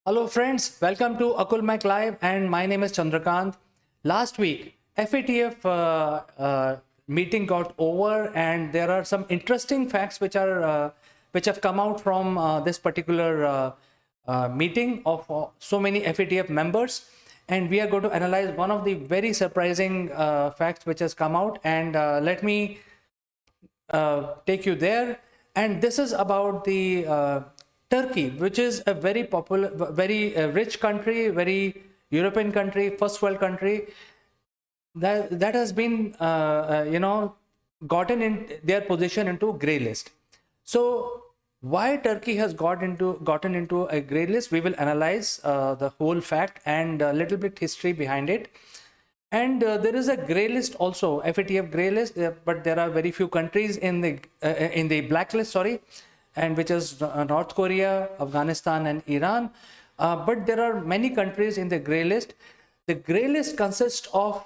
Hello friends, welcome to Akulmach Live and my name is Chandrakant. Last week, FATF meeting got over and there are some interesting facts which have come out from this particular meeting of so many FATF members, and we are going to analyze one of the very surprising facts which has come out, and let me take you there. And this is about the Turkey, which is a very popular, very rich country, very European country, first world country that has been, gotten in their position into gray list. So why Turkey has gotten into a gray list? We will analyze the whole fact and a little bit history behind it. And there is a grey list also, FATF grey list, but there are very few countries in the blacklist, sorry, and which is North Korea, Afghanistan, and Iran. But there are many countries in the grey list. The grey list consists of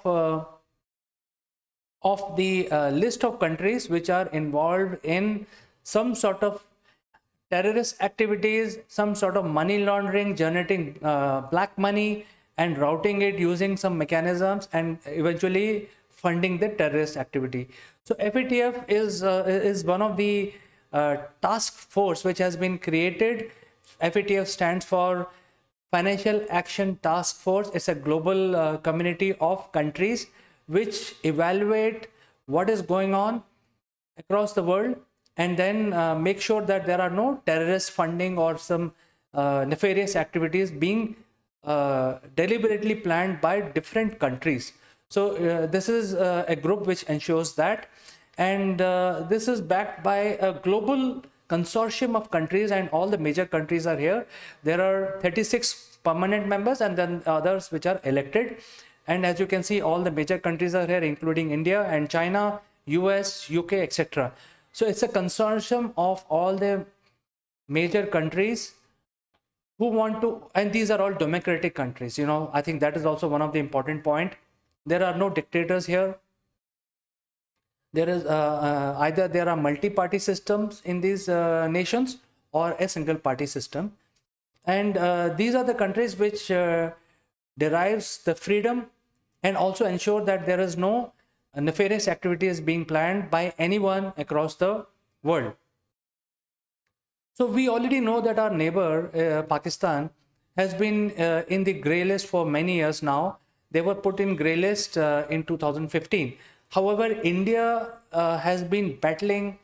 the list of countries which are involved in some sort of terrorist activities, some sort of money laundering, generating black money, and routing it using some mechanisms and eventually funding the terrorist activity. So FATF is one of the task force which has been created. FATF stands for Financial Action Task Force. It's a global community of countries which evaluate what is going on across the world and then make sure that there are no terrorist funding or some nefarious activities being deliberately planned by different countries. So this is a group which ensures that, and this is backed by a global consortium of countries, and all the major countries are here. There are 36 permanent members and then others which are elected, and as you can see, all the major countries are here, including India and China, US, UK, etc. So it's a consortium of all the major countries who want to, and these are all democratic countries. I think that is also one of the important point. There are no dictators here. There is either there are multi-party systems in these nations or a single party system, and these are the countries which derives the freedom and also ensure that there is no nefarious activities being planned by anyone across the world. So we already know that our neighbor, Pakistan, has been in the grey list for many years now. They were put in grey list in 2015. However, India has been battling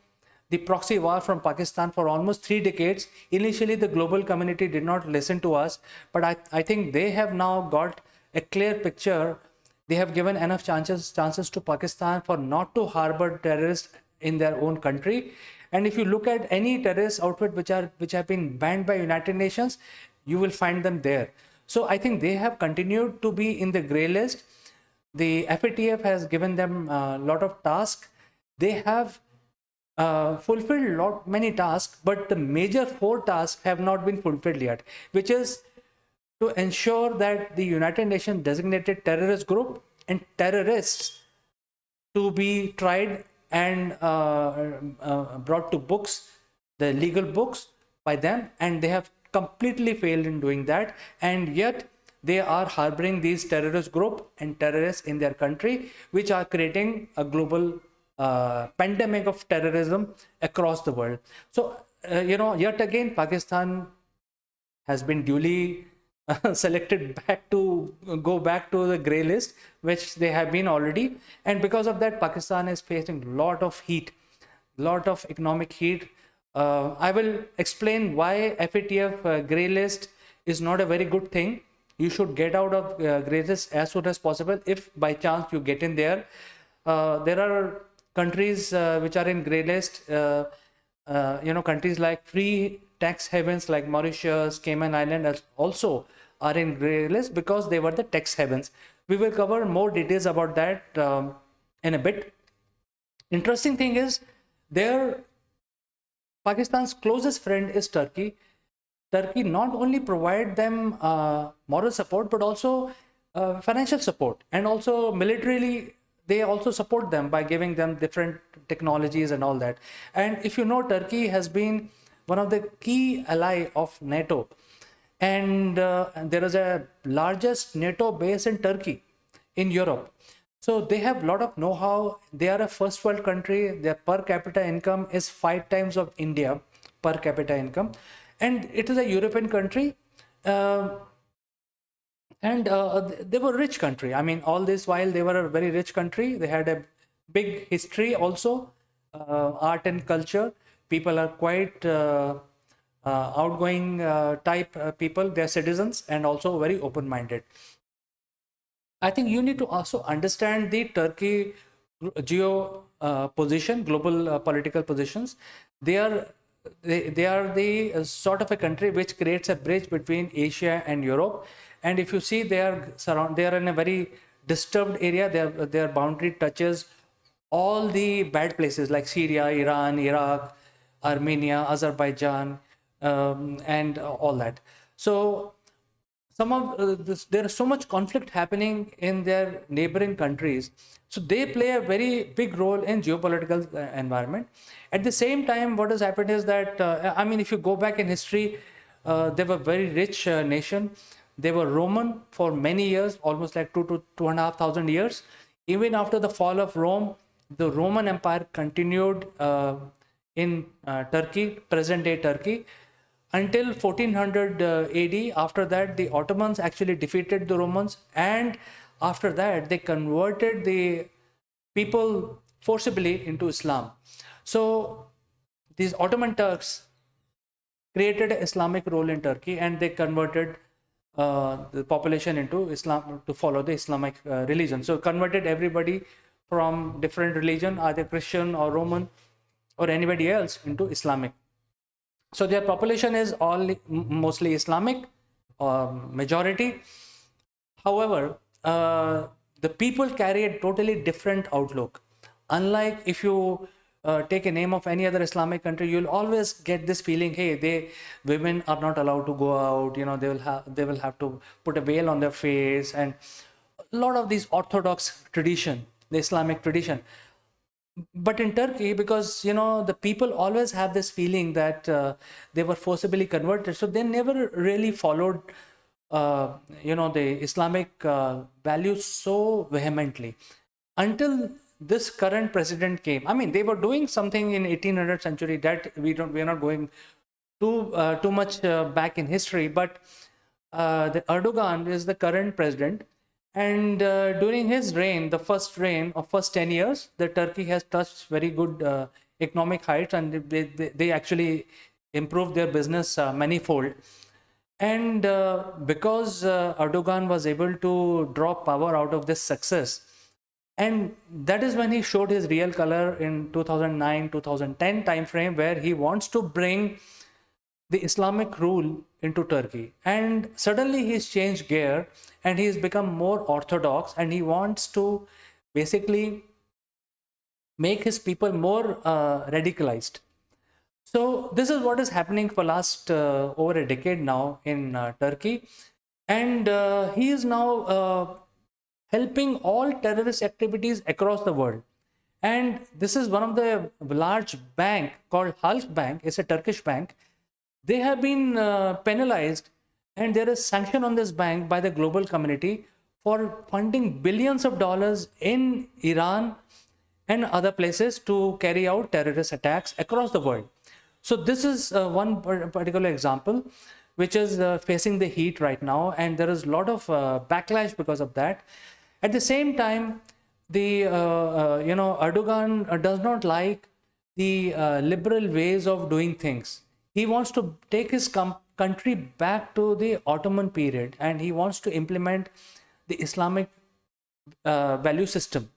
the proxy war from Pakistan for almost 3 decades. Initially, the global community did not listen to us, but I think they have now got a clear picture. They have given enough chances to Pakistan for not to harbor terrorists in their own country. And if you look at any terrorist outfit which have been banned by United Nations, you will find them there. So I think they have continued to be in the grey list. The FATF has given them a lot of tasks. They have fulfilled many tasks, but the major 4 tasks have not been fulfilled yet, which is to ensure that the United Nations designated terrorist group and terrorists to be tried and brought to books, the legal books by them, and they have completely failed in doing that, and yet they are harboring these terrorist group and terrorists in their country, which are creating a global pandemic of terrorism across the world. So yet again Pakistan has been duly selected go back to the grey list, which they have been already, and because of that Pakistan is facing a lot of heat, lot of economic heat. I will explain why FATF grey list is not a very good thing. You should get out of grey list as soon as possible if by chance you get in there. There are countries which are in grey list, countries like free tax havens like Mauritius, Cayman Island also are in grey list because they were the tax havens. We will cover more details about that in a bit. Interesting thing is, Pakistan's closest friend is Turkey. Turkey not only provide them moral support, but also financial support, and also militarily they also support them by giving them different technologies and all that. And if you know, Turkey has been one of the key ally of NATO. and there is a largest NATO base in Turkey, in Europe. So they have a lot of know-how. They are a first world country. Their per capita income is 5 times of India per capita income, and it is a European country. Uh, and they were a rich country. I mean, all this while they were a very rich country. They had a big history also, art and culture. People are quite outgoing type people. They are citizens and also very open-minded. I think you need to also understand the Turkey geo position, global political positions. They are they are the sort of a country which creates a bridge between Asia and Europe. And if you see, they are in a very disturbed area. Their boundary touches all the bad places like Syria, Iran, Iraq, Armenia, Azerbaijan, and all that. So there is so much conflict happening in their neighboring countries, so they play a very big role in geopolitical environment. At the same time, what has happened is that I mean, if you go back in history, they were very rich nation. They were Roman for many years, almost like 2,500 years. Even after the fall of Rome, the Roman Empire continued in Turkey, present day Turkey, until 1400 AD. After that, the Ottomans actually defeated the Romans, and after that, they converted the people forcibly into Islam. So these Ottoman Turks created an Islamic role in Turkey, and they converted the population into Islam to follow the Islamic religion. So converted everybody from different religion, either Christian or Roman or anybody else, into Islamic. So their population is all mostly Islamic, majority. However, the people carry a totally different outlook. Unlike if you take a name of any other Islamic country, you'll always get this feeling: hey, women are not allowed to go out. You know, they will have to put a veil on their face, and a lot of these orthodox tradition, the Islamic tradition. But in Turkey, because the people always have this feeling that they were forcibly converted, so they never really followed the Islamic values so vehemently until this current president came. I mean, they were doing something in 1800th century that we're not going too much back in history, but the Erdogan is the current president. And during his reign, the first reign of first 10 years, the Turkey has touched very good economic heights, and they actually improved their business manifold. And because Erdogan was able to draw power out of this success, and that is when he showed his real color in 2009-2010 timeframe, where he wants to bring the Islamic rule into Turkey. And suddenly he's changed gear and he's become more orthodox, and he wants to basically make his people more radicalized. So this is what is happening for last over a decade now in Turkey. And he is now helping all terrorist activities across the world. And this is one of the large bank called Halk Bank. It's a Turkish bank. They have been penalized, and there is sanction on this bank by the global community for funding billions of dollars in Iran and other places to carry out terrorist attacks across the world. So this is one particular example which is facing the heat right now, and there is a lot of backlash because of that. At the same time, the Erdogan does not like the liberal ways of doing things. He wants to take his country back to the Ottoman period, and he wants to implement the Islamic value system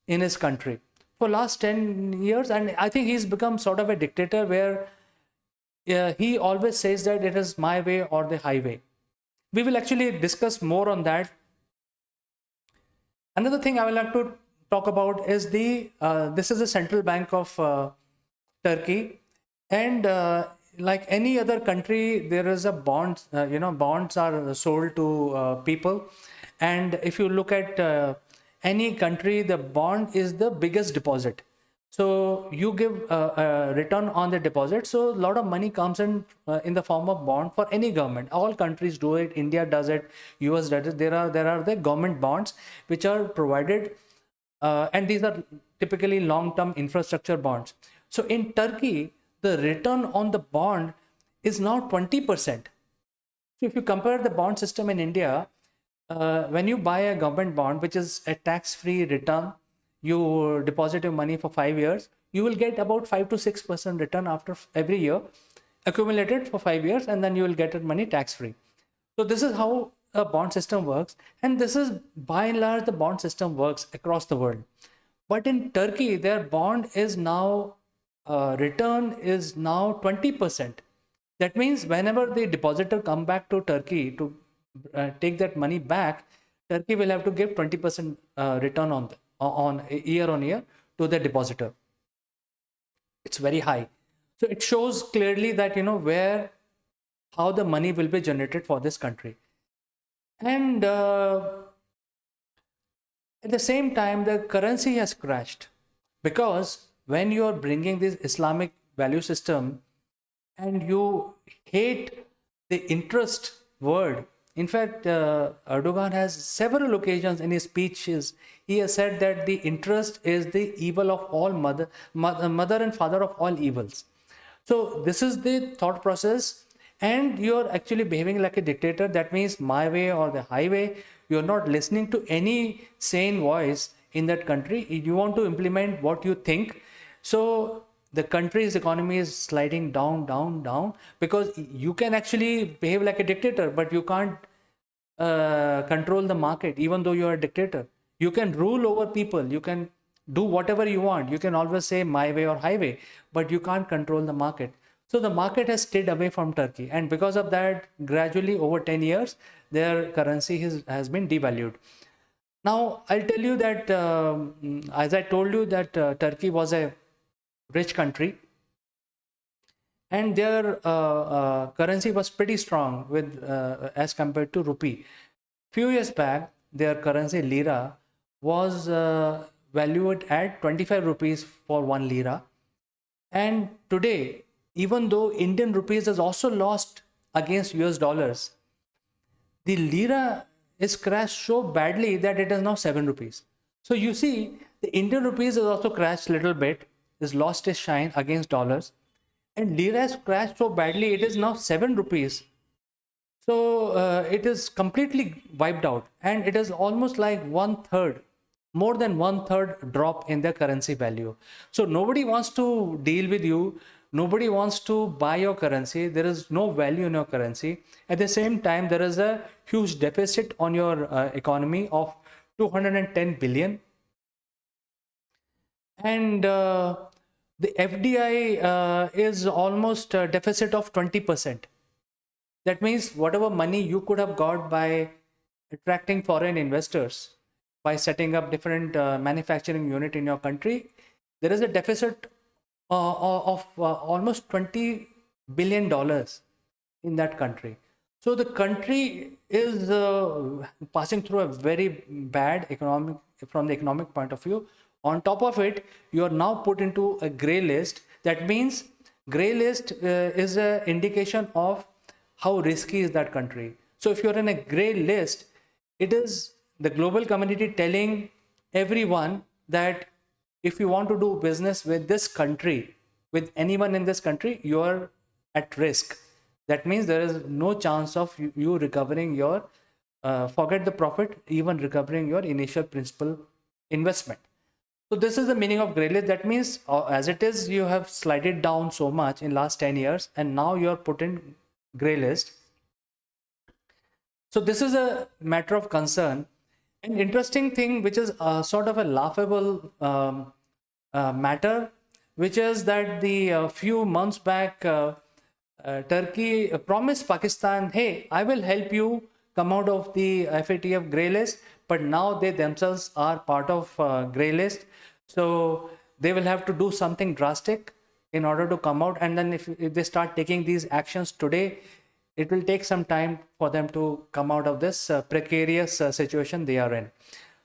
in his country for last 10 years. And I think he's become sort of a dictator, where he always says that it is my way or the highway. We will actually discuss more on that. Another thing I will have to talk about is this is the central bank of Turkey, and like any other country, there is a bond. Bonds are sold to people, and if you look at any country, the bond is the biggest deposit. So you give a return on the deposit. So a lot of money comes in the form of bond for any government. All countries do it. India does it. US does it. There are the government bonds which are provided, and these are typically long-term infrastructure bonds. So in Turkey, the return on the bond is now 20%. So if you compare the bond system in India, when you buy a government bond, which is a tax-free return, you deposit your money for 5 years, you will get about 5 to 6% return after every year, accumulated for 5 years, and then you will get your money tax-free. So this is how a bond system works, and this is by and large the bond system works across the world. But in Turkey, their bond is now return is now 20%. That means whenever the depositor come back to Turkey to take that money back, Turkey will have to give 20% return on year on year to the depositor. It's very high. So it shows clearly that how the money will be generated for this country. And at the same time, the currency has crashed, because when you are bringing this Islamic value system and you hate the interest word. In fact, Erdogan has several occasions in his speeches, he has said that the interest is the evil of all mother and father of all evils. So this is the thought process, and you're actually behaving like a dictator. That means my way or the highway. You're not listening to any sane voice in that country. You want to implement what you think. So the country's economy is sliding down, down, down, because you can actually behave like a dictator, but you can't control the market, even though you're a dictator. You can rule over people. You can do whatever you want. You can always say my way or highway, but you can't control the market. So the market has stayed away from Turkey, and because of that, gradually over 10 years, their currency has been devalued. Now, I'll tell you that, as I told you that Turkey was a rich country, and their currency was pretty strong with as compared to rupee. Few years back, their currency lira was valued at 25 rupees for 1 lira. And today, even though Indian rupees has also lost against US dollars, the lira is crashed so badly that it is now 7 rupees. So you see, the Indian rupees has also crashed a little bit, has lost its shine against dollars, and lira has crashed so badly it is now 7 rupees. So it is completely wiped out, and it is almost like 1/3, more than 1/3 drop in their currency value. So nobody wants to deal with you. Nobody wants to buy your currency. There is no value in your currency. At the same time, there is a huge deficit on your economy of 210 billion. And the FDI is almost a deficit of 20%. That means whatever money you could have got by attracting foreign investors, by setting up different manufacturing unit in your country, there is a deficit of almost $20 billion in that country. So the country is passing through a very bad economic, from the economic point of view. On top of it, you are now put into a gray list. That means gray list is an indication of how risky is that country. So if you're in a gray list, it is the global community telling everyone that if you want to do business with this country, with anyone in this country, you are at risk. That means there is no chance of you recovering your, forget the profit, even recovering your initial principal investment. So this is the meaning of gray list. That means as it is, you have slided down so much in last 10 years, and now you are put in gray list. So this is a matter of concern. An interesting thing, which is sort of a laughable matter, which is that the few months back, Turkey promised Pakistan, hey, I will help you come out of the FATF grey list, but now they themselves are part of grey list. So they will have to do something drastic in order to come out. And then if they start taking these actions today, it will take some time for them to come out of this precarious situation they are in.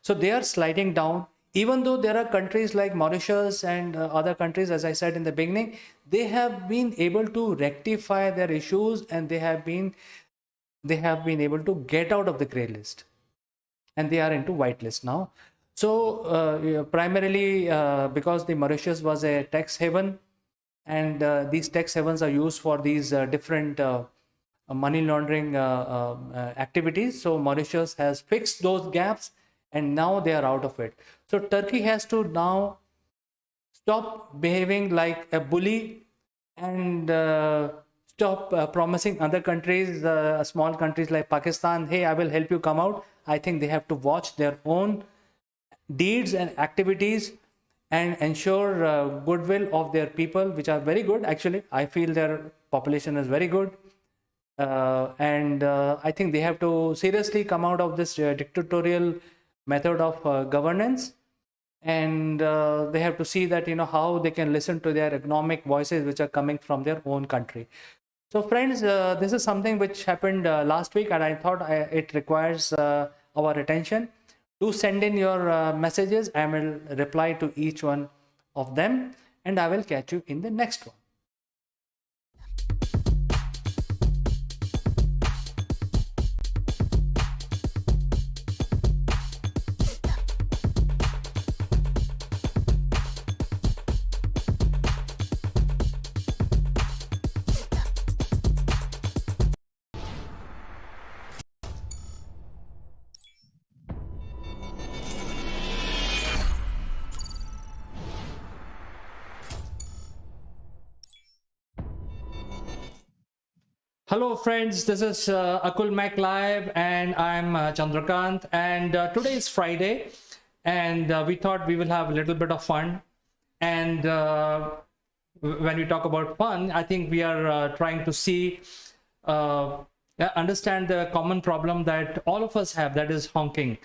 So they are sliding down. even though there are countries like Mauritius and other countries, as I said in the beginning, they have been able to rectify their issues, and they have been able to get out of the gray list, and they are into white list now. So primarily because the Mauritius was a tax haven, and these tax havens are used for these different money laundering activities. So Mauritius has fixed those gaps, and now they are out of it. So Turkey has to now stop behaving like a bully, and stop promising other countries, small countries like Pakistan, hey, I will help you come out. I think they have to watch their own deeds and activities and ensure goodwill of their people, which are very good. Actually, I feel their population is very good. And I think they have to seriously come out of this dictatorial method of governance, and they have to see that, how they can listen to their economic voices which are coming from their own country. So friends, this is something which happened last week, and I thought it requires our attention. Do send in your messages. I will reply to each one of them, and I will catch you in the next one. Hello friends, this is Akulmach Live, and I'm Chandrakant, and today is Friday, and we thought we will have a little bit of fun. And when we talk about fun, I think we are trying to see, understand the common problem that all of us have, that is honking,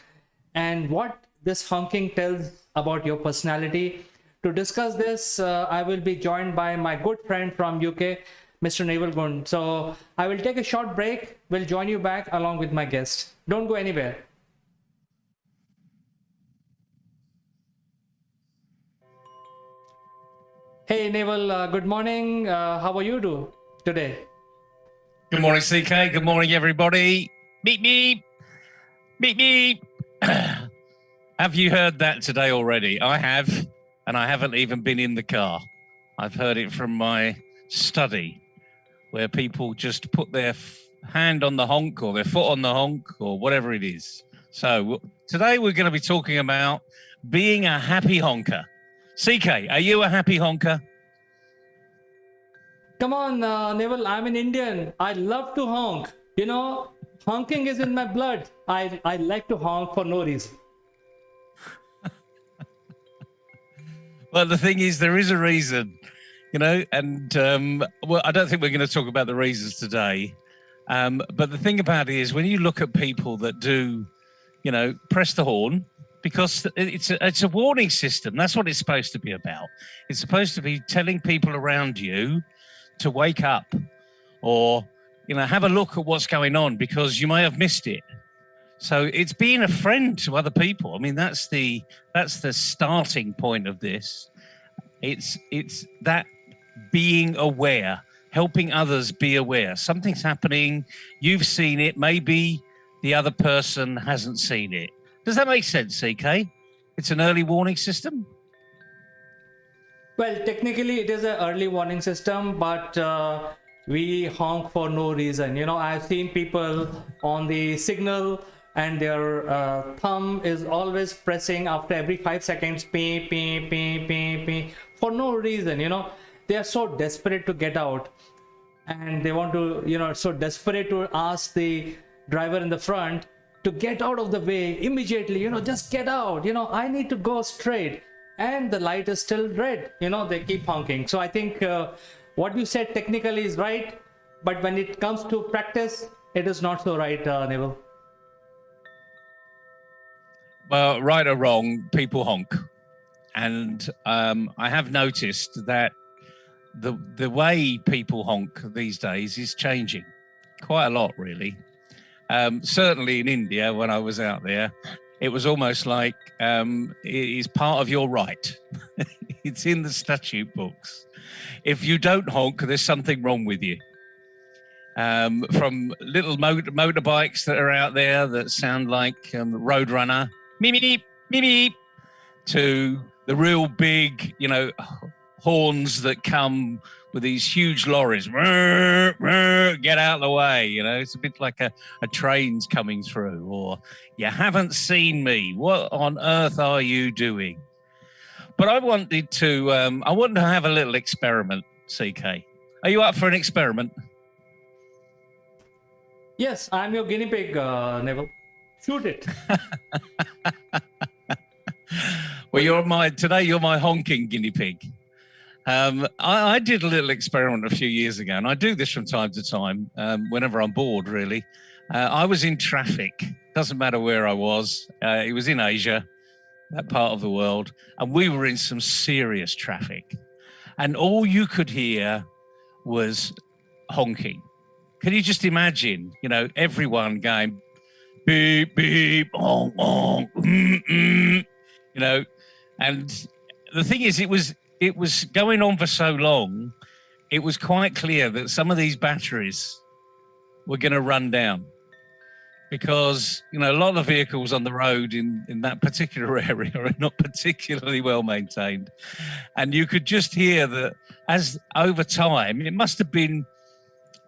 and what this honking tells about your personality. To discuss this, I will be joined by my good friend from UK, Mr. Naval Gund. So I will take a short break. We'll join you back along with my guest. Don't go anywhere. Hey Naval, good morning. How are you today? Good morning, CK. Good morning, everybody. Beep, beep. Beep, beep. Have you heard that today already? I have, and I haven't even been in the car. I've heard it from my study, where people just put their hand on the honk or their foot on the honk or whatever it is. So today we're going to be talking about being a happy honker. CK, are you a happy honker? Come on, Naval, I'm an Indian. I love to honk. Honking is in my blood. I like to honk for no reason. Well, the thing is, there is a reason. And well, I don't think we're going to talk about the reasons today. But the thing about it is, when you look at people that do, press the horn, because it's a warning system. That's what it's supposed to be about. It's supposed to be telling people around you to wake up, or, have a look at what's going on, because you may have missed it. So it's being a friend to other people. I mean, that's the starting point of this. It's that being aware, helping others be aware. Something's happening, you've seen it, maybe the other person hasn't seen it. Does that make sense, CK? It's an early warning system? Well, technically it is an early warning system, but we honk for no reason. I've seen people on the signal, and their thumb is always pressing after every 5 seconds, pee, pee, pee, pee, pee, for no reason. They are so desperate to get out, and they want to, so desperate to ask the driver in the front to get out of the way immediately, just get out, I need to go straight, and the light is still red, they keep honking. So I think what you said technically is right, but when it comes to practice, it is not so right, Neville. Well, right or wrong, people honk. And I have noticed that the way people honk these days is changing quite a lot, really. Certainly in India, when I was out there, it was almost like it is part of your right. It's in the statute books. If you don't honk, there's something wrong with you. From little motorbikes that are out there that sound like Roadrunner, meep, meep, meep, meep, to the real big, horns that come with these huge lorries. Get out of the way, It's a bit like a train's coming through, or you haven't seen me. What on earth are you doing? But I wanted to have a little experiment, CK. Are you up for an experiment? Yes, I'm your guinea pig, Neville. Shoot it. Well, you're my honking guinea pig. I did a little experiment a few years ago, and I do this from time to time, whenever I'm bored, really. I was in traffic. Doesn't matter where I was. It was in Asia, that part of the world, and we were in some serious traffic. And all you could hear was honking. Can you just imagine, everyone going beep, beep, honk, honk, and the thing is, it was going on for so long, it was quite clear that some of these batteries were going to run down because, a lot of vehicles on the road in that particular area are not particularly well maintained. And you could just hear that as over time, it must have been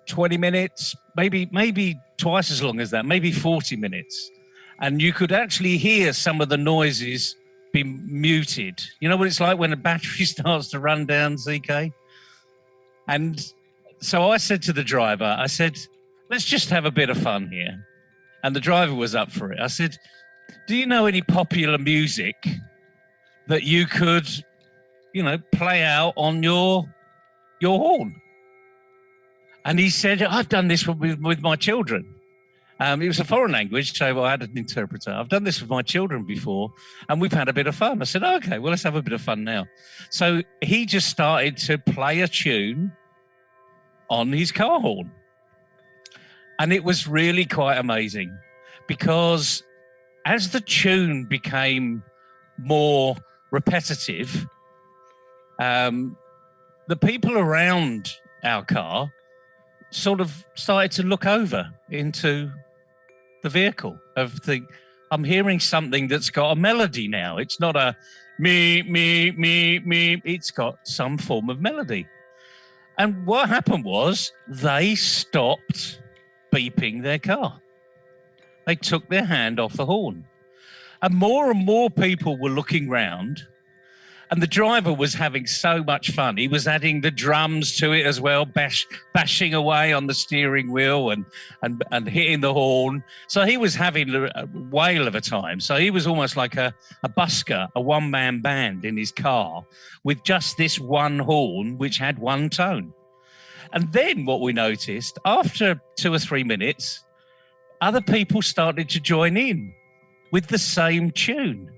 20 minutes, maybe twice as long as that, maybe 40 minutes. And you could actually hear some of the noises be muted. You know what it's like when a battery starts to run down, CK? And so I said to the driver, let's just have a bit of fun here. And the driver was up for it. I said, do you know any popular music that you could, play out on your horn? And he said, I've done this with my children. It was a foreign language, so I had an interpreter. I've done this with my children before, and we've had a bit of fun. I said, okay, well, let's have a bit of fun now. So he just started to play a tune on his car horn. And it was really quite amazing because as the tune became more repetitive, the people around our car sort of started to look over into the vehicle I'm hearing something that's got a melody now. It's not a me, me, me, me. It's got some form of melody. And what happened was they stopped beeping their car. They took their hand off the horn. And more people were looking round. And the driver was having so much fun. He was adding the drums to it as well, bashing away on the steering wheel and hitting the horn. So he was having a whale of a time. So he was almost like a busker, a one-man band in his car with just this one horn, which had one tone. And then what we noticed, after 2 or 3 minutes, other people started to join in with the same tune.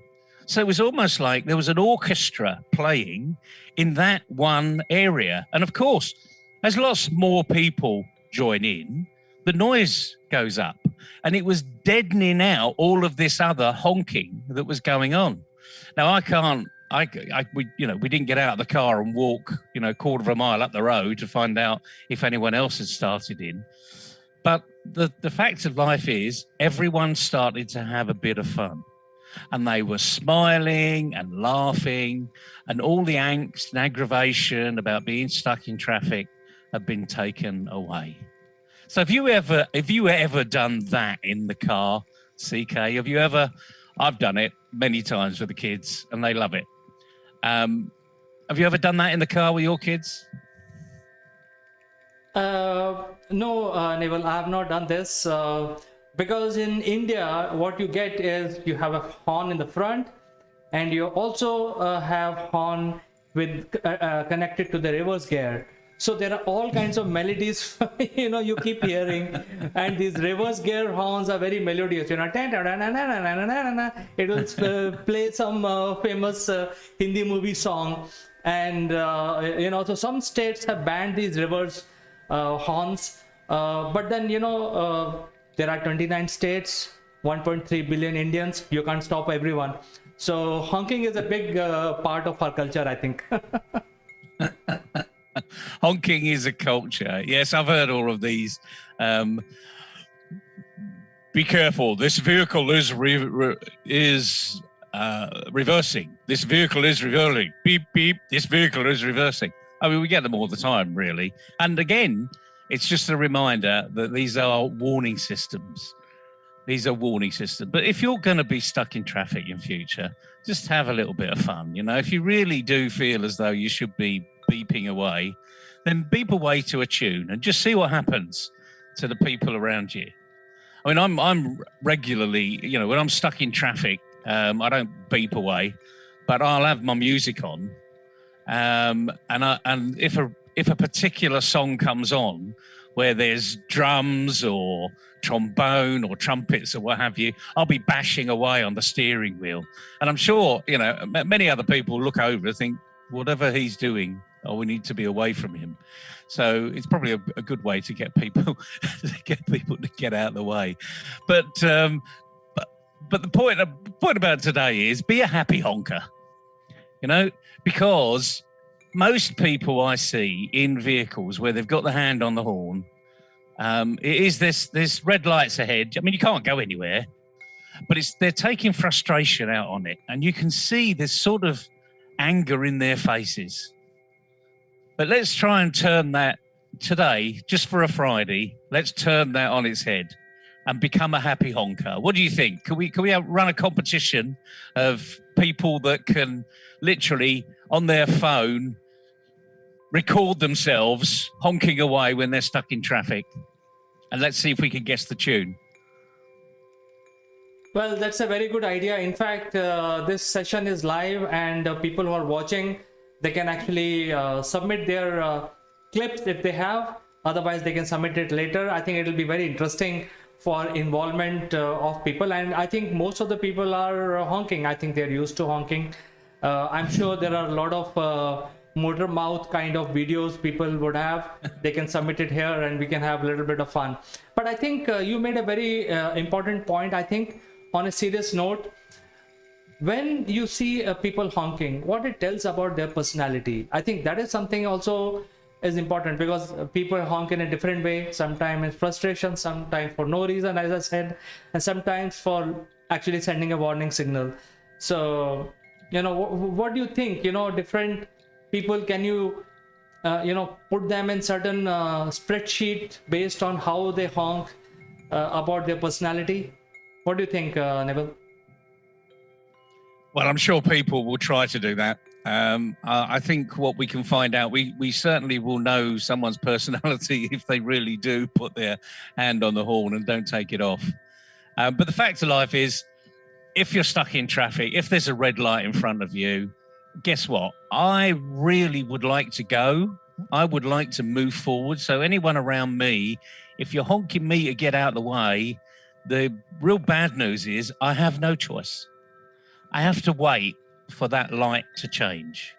So it was almost like there was an orchestra playing in that one area. And of course, as lots more people join in, the noise goes up and it was deadening out all of this other honking that was going on. Now, we didn't get out of the car and walk, a quarter of a mile up the road to find out if anyone else had started in. But the fact of life is everyone started to have a bit of fun. And they were smiling and laughing, and all the angst and aggravation about being stuck in traffic had been taken away. So have you ever done that in the car, CK? I've done it many times with the kids, and they love it. Have you ever done that in the car with your kids? No, Neville, I have not done this. Because in India, what you get is you have a horn in the front, and you also have horn with connected to the reverse gear. So there are all kinds of melodies, you keep hearing, and these reverse gear horns are very melodious. It will play some famous Hindi movie song, and so some states have banned these reverse horns, but then there are 29 states, 1.3 billion Indians. You can't stop everyone. So honking is a big part of our culture, I think. Honking is a culture. Yes, I've heard all of these. Be careful. This vehicle is reversing. This vehicle is reversing. Beep, beep. This vehicle is reversing. I mean, we get them all the time, really. And again, it's just a reminder that these are warning systems. These are warning systems. But if you're going to be stuck in traffic in future, just have a little bit of fun. You know, if you really do feel as though you should be beeping away, then beep away to a tune and just see what happens to the people around you. I mean, I'm regularly, you know, when I'm stuck in traffic, I don't beep away, but I'll have my music on, and if a particular song comes on where there's drums or trombone or trumpets or what have you, I'll be bashing away on the steering wheel, and I'm sure, you know, many other people look over and think, whatever he's doing, we need to be away from him. So it's probably a good way to get people to get out of the way. But the point about today is be a happy honker, you know, because most people I see in vehicles where they've got the hand on the horn, it is this red lights ahead. I mean, you can't go anywhere, but they're taking frustration out on it, and you can see this sort of anger in their faces. But let's try and turn that today, just for a Friday, let's turn that on its head and become a happy honker. What do you think? Can we run a competition of people that can literally on their phone record themselves honking away when they're stuck in traffic? And let's see if we can guess the tune. Well, that's a very good idea. In fact, this session is live, and people who are watching, they can actually submit their clips if they have. Otherwise, they can submit it later. I think it will be very interesting for involvement of people. And I think most of the people are honking. I think they're used to honking. I'm sure there are a lot of motor mouth kind of videos people would have. They can submit it here and we can have a little bit of fun. But I think you made a very important point. I think on a serious note, when you see people honking, what it tells about their personality, I think that is something also is important, because people honk in a different way. Sometimes it's frustration, sometimes for no reason, as I said, and sometimes for actually sending a warning signal. So, you know, what do you think? You know, different people, can you, put them in certain spreadsheet based on how they honk about their personality? What do you think, Neville? Well, I'm sure people will try to do that. I think what we can find out, we certainly will know someone's personality if they really do put their hand on the horn and don't take it off. But the fact of life is, if you're stuck in traffic, if there's a red light in front of you, guess what? I really would like to go. I would like to move forward. So anyone around me, if you're honking me to get out of the way, the real bad news is I have no choice. I have to wait for that light to change.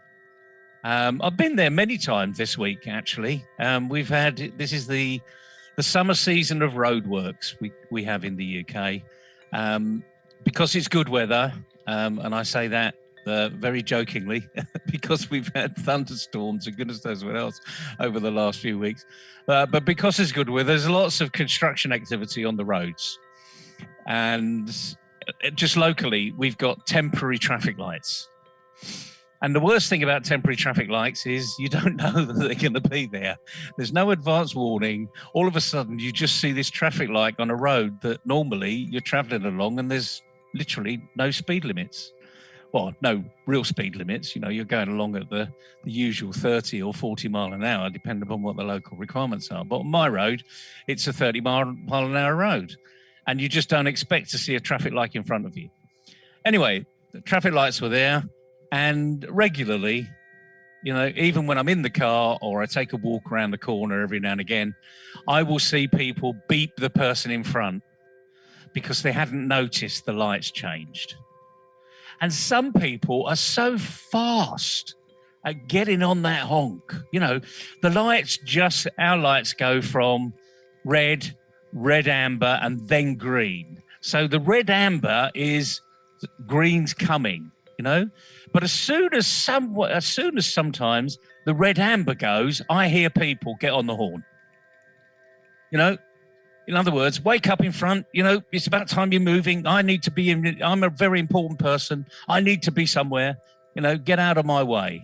I've been there many times this week, actually. This is the summer season of roadworks we have in the UK. Because it's good weather, and I say that very jokingly, because we've had thunderstorms and goodness knows what else over the last few weeks. But because it's good weather, there's lots of construction activity on the roads. And just locally, we've got temporary traffic lights. And the worst thing about temporary traffic lights is you don't know that they're going to be there. There's no advance warning. All of a sudden, you just see this traffic light on a road that normally you're traveling along and there's literally no speed limits. Well, no real speed limits. You know, you're going along at the usual 30 or 40 mile an hour, depending upon what the local requirements are. But on my road, it's a 30 mile an hour road. And you just don't expect to see a traffic light in front of you. Anyway, the traffic lights were there. And regularly, you know, even when I'm in the car or I take a walk around the corner every now and again, I will see people beep the person in front because they hadn't noticed the lights changed. And some people are so fast at getting on that honk. You know, our lights go from red, amber, and then green. So the red amber is green's coming, you know. But as soon as sometimes the red amber goes, I hear people get on the horn. You know, in other words, wake up in front. You know, it's about time you're moving. I'm a very important person. I need to be somewhere. You know, get out of my way.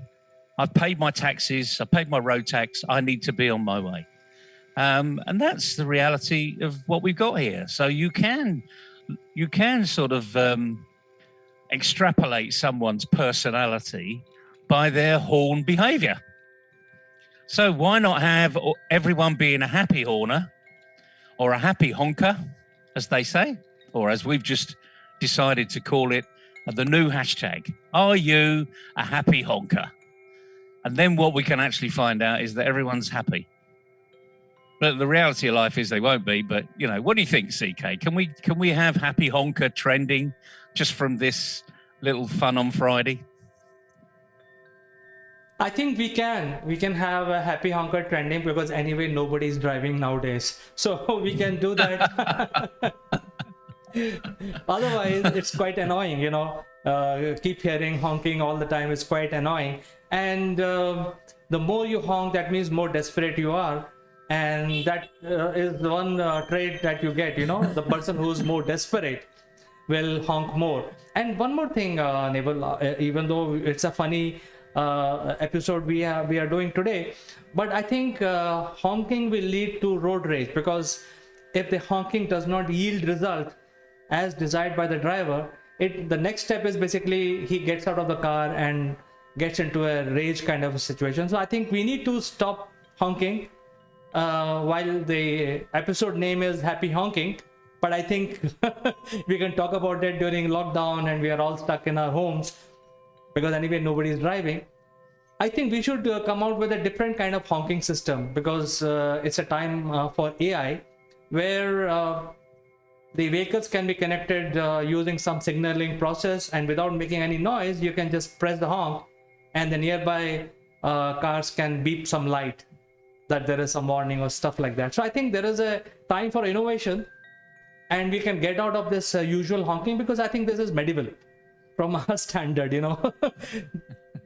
I've paid my taxes. I paid my road tax. I need to be on my way. And that's the reality of what we've got here. So you can sort of extrapolate someone's personality by their horn behavior. So why not have everyone being a happy horner or a happy honker, as they say, or as we've just decided to call it, the new hashtag. Are you a happy honker? And then what we can actually find out is that everyone's happy. But the reality of life is they won't be. But, you know, what do you think, CK? Can we have happy honker trending just from this little fun on Friday? I think we can have a happy honker trending, because anyway nobody's driving nowadays, so we can do that. Otherwise it's quite annoying, you know. Keep hearing honking all the time is quite annoying, and the more you honk, that means more desperate you are, and that is the one trait that you get, you know. The person who's more desperate will honk more. And one more thing, Neville, even though it's a funny episode we are doing today, but I think honking will lead to road rage, because if the honking does not yield result as desired by the driver, the next step is basically he gets out of the car and gets into a rage kind of a situation. So I think we need to stop honking. While the episode name is Happy Honking, but I think we can talk about it during lockdown and we are all stuck in our homes, because anyway nobody is driving. I think we should come out with a different kind of honking system, because it's a time for AI, where the vehicles can be connected using some signaling process, and without making any noise you can just press the honk and the nearby cars can beep some light that there is some warning or stuff like that. So I think there is a time for innovation, and we can get out of this usual honking, because I think this is medieval from our standard, you know.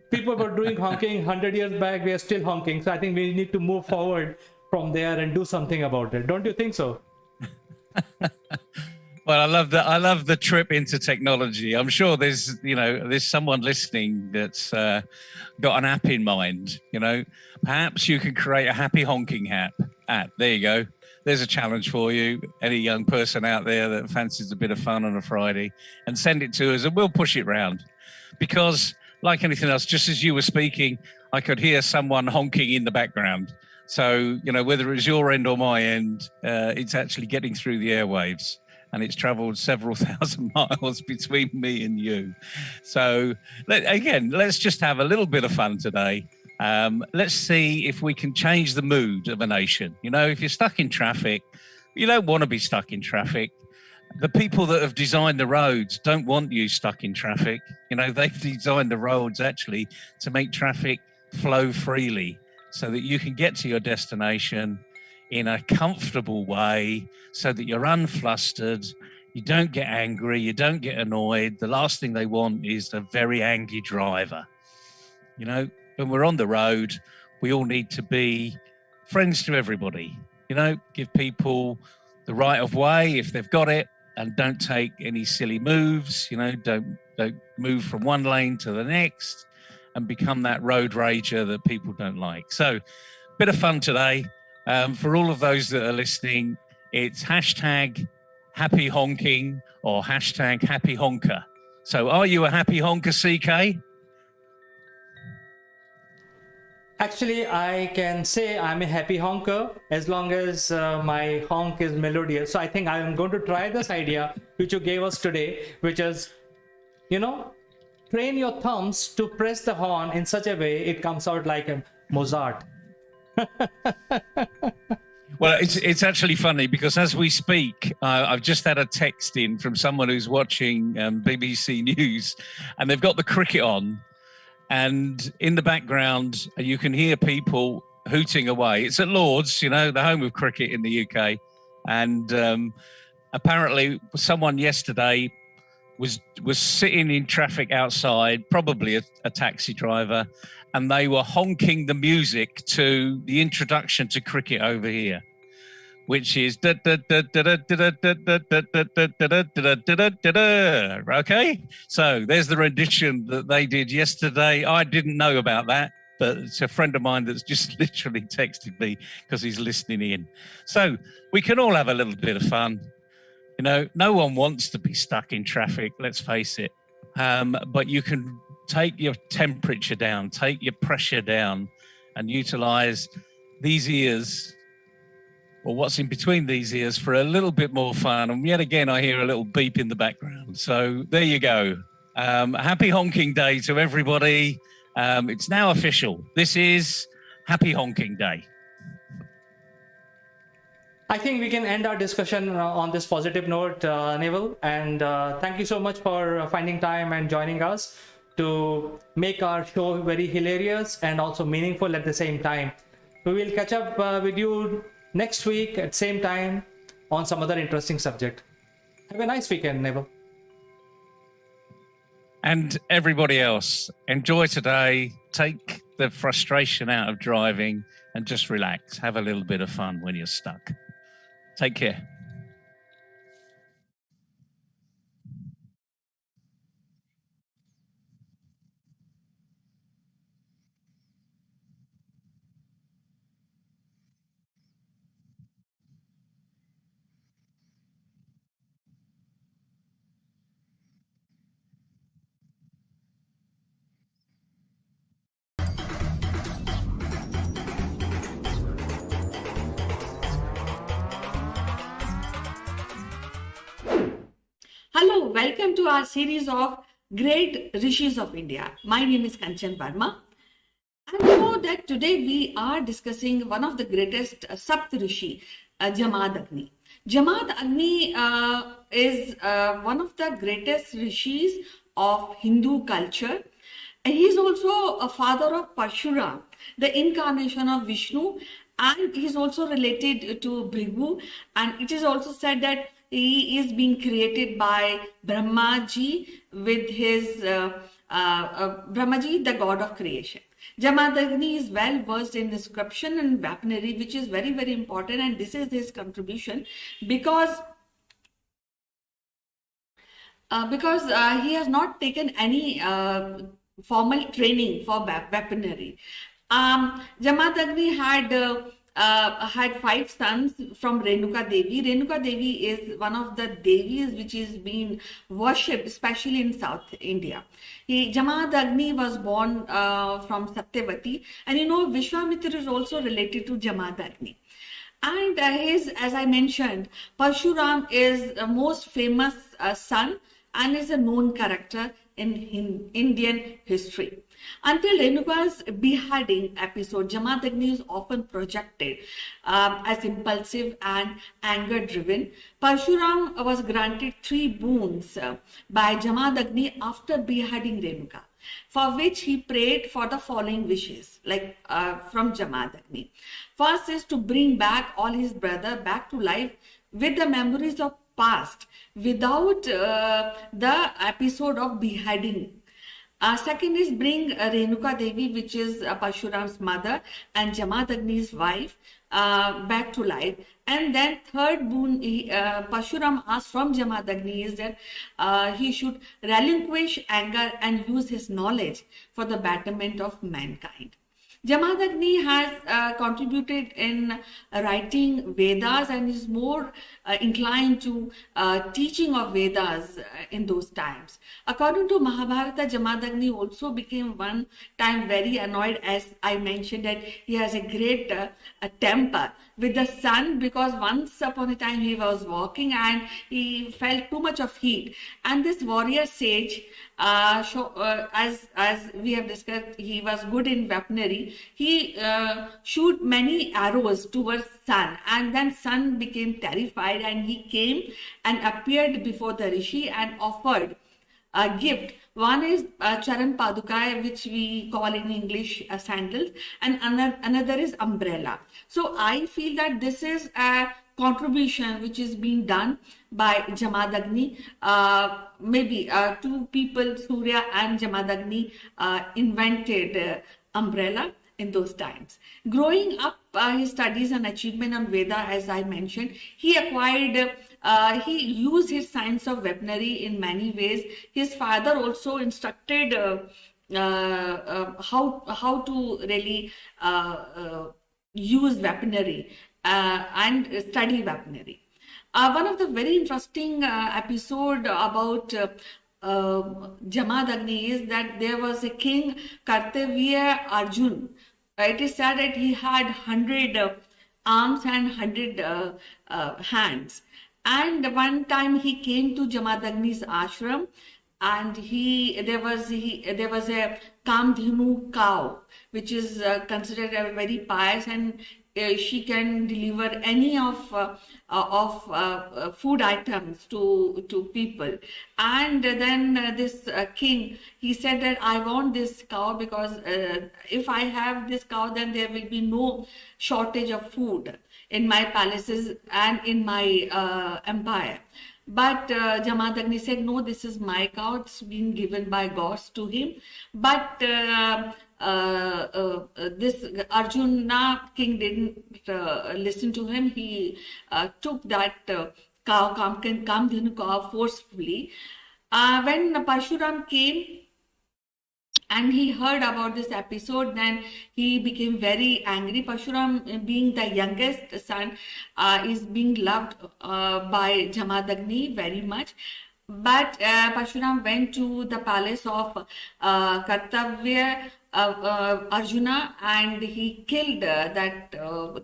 People were doing honking 100 years back, we are still honking. So I think we need to move forward from there and do something about it. Don't you think so? Well, I love the trip into technology. I'm sure there's someone listening that's got an app in mind, you know. Perhaps you can create a happy honking app. There you go. There's a challenge for you, any young person out there that fancies a bit of fun on a Friday, and send it to us and we'll push it round. Because like anything else, just as you were speaking, I could hear someone honking in the background. So, you know, whether it's your end or my end, it's actually getting through the airwaves, and it's traveled several thousand miles between me and you. So let's just have a little bit of fun today. Let's see if we can change the mood of a nation. You know, if you're stuck in traffic, you don't want to be stuck in traffic. The people that have designed the roads don't want you stuck in traffic. You know, they've designed the roads actually to make traffic flow freely so that you can get to your destination in a comfortable way, so that you're unflustered, you don't get angry, you don't get annoyed. The last thing they want is a very angry driver. You know, when we're on the road, we all need to be friends to everybody. You know, give people the right of way if they've got it, and don't take any silly moves. You know, don't move from one lane to the next and become that road rager that people don't like. So, bit of fun today. For all of those that are listening, it's hashtag happy honking or hashtag happy honker. So are you a happy honker, CK? Actually, I can say I'm a happy honker as long as my honk is melodious. So I think I'm going to try this idea which you gave us today, which is, you know, train your thumbs to press the horn in such a way it comes out like a Mozart. Well, it's actually funny because as we speak, I've just had a text in from someone who's watching BBC News, and they've got the cricket on. And in the background, you can hear people hooting away. It's at Lord's, you know, the home of cricket in the UK. And apparently someone yesterday was sitting in traffic outside, probably a taxi driver, and they were honking the music to the introduction to cricket over here, which is okay. So there's the rendition that they did yesterday. I didn't know about that, but it's a friend of mine that's just literally texted me because he's listening in. So we can all have a little bit of fun. You know, no one wants to be stuck in traffic, let's face it. But you can take your temperature down, take your pressure down, and utilize these ears, or what's in between these ears, for a little bit more fun. And yet again, I hear a little beep in the background. So there you go. Happy Honking Day to everybody. It's now official. This is Happy Honking Day. I think we can end our discussion on this positive note, Neville. And thank you so much for finding time and joining us to make our show very hilarious and also meaningful at the same time. We will catch up with you next week at same time on some other interesting subject. Have a nice weekend, Neville. And everybody else, enjoy today. Take the frustration out of driving and just relax. Have a little bit of fun when you're stuck. Take care. Hello, welcome to our series of Great Rishis of India. My name is Kanchan Verma. And you know that today we are discussing one of the greatest Sapt Rishi, Jamad Agni. Jamad Agni is one of the greatest rishis of Hindu culture. And he is also a father of Parshuram, the incarnation of Vishnu, and he is also related to Bhrigu. And it is also said that he is being created by Brahmaji with his Brahmaji, the god of creation. Jamadagni is well versed in inscription and weaponry, which is very, very important, and this is his contribution because he has not taken any formal training for weaponry. Jamadagni had 5 sons from Renuka Devi. Renuka Devi is one of the Devis which is being worshipped, especially in South India. Jamadagni was born from Satyavati, and you know Vishwamitra is also related to Jamadagni. And as I mentioned, Parshuram is the most famous son and is a known character in Indian history. Until Renuka's beheading episode, Jamadagni is often projected as impulsive and anger-driven. Parshuram was granted 3 boons by Jamadagni after beheading Renuka, for which he prayed for the following wishes, from Jamadagni. First is to bring back all his brother back to life with the memories of past without the episode of beheading. Second is bring Renuka Devi, which is Parshuram's mother and Jamadagni's wife, back to life. And then third boon Parshuram asked from Jamadagni is that he should relinquish anger and use his knowledge for the betterment of mankind. Jamadagni has contributed in writing Vedas and is more inclined to teaching of Vedas in those times. According to Mahabharata, Jamadagni also became one time very annoyed, as I mentioned, that he has a great temper with the sun, because once upon a time he was walking and he felt too much of heat, and this warrior sage, as we have discussed, he was good in weaponry. He shoot many arrows towards sun, and then sun became terrified and he came and appeared before the rishi and offered a gift. One is charan paduka, which we call in English sandals, and another is umbrella. So I feel that this is a contribution which is being done by Jamadagni. Maybe two people, Surya and Jamadagni, invented umbrella in those times. Growing up, his studies and achievement on Veda, as I mentioned, he used his science of weaponry in many ways. His father also instructed how to really use weaponry and study weaponry. One of the very interesting episode about Jamadagni is that there was a king, Kartavya Arjun. It is said that he had 100 arms and 100 hands. And one time he came to Jamadagni's ashram, and there was a Kamdhenu cow, which is considered a very pious, and she can deliver any of food items to people. And then this king, he said that I want this cow because if I have this cow, then there will be no shortage of food in my palaces and in my empire. But Jamadagni said, no, this is my cow. It's been given by gods to him. But this Arjuna king didn't listen to him. He took that cow, Kamdhenu cow, forcefully. When Parshuram came and he heard about this episode, then he became very angry. Parshuram, being the youngest son, is being loved by Jamadagni very much. But Parshuram went to the palace of Kartavya Arjuna, and he killed that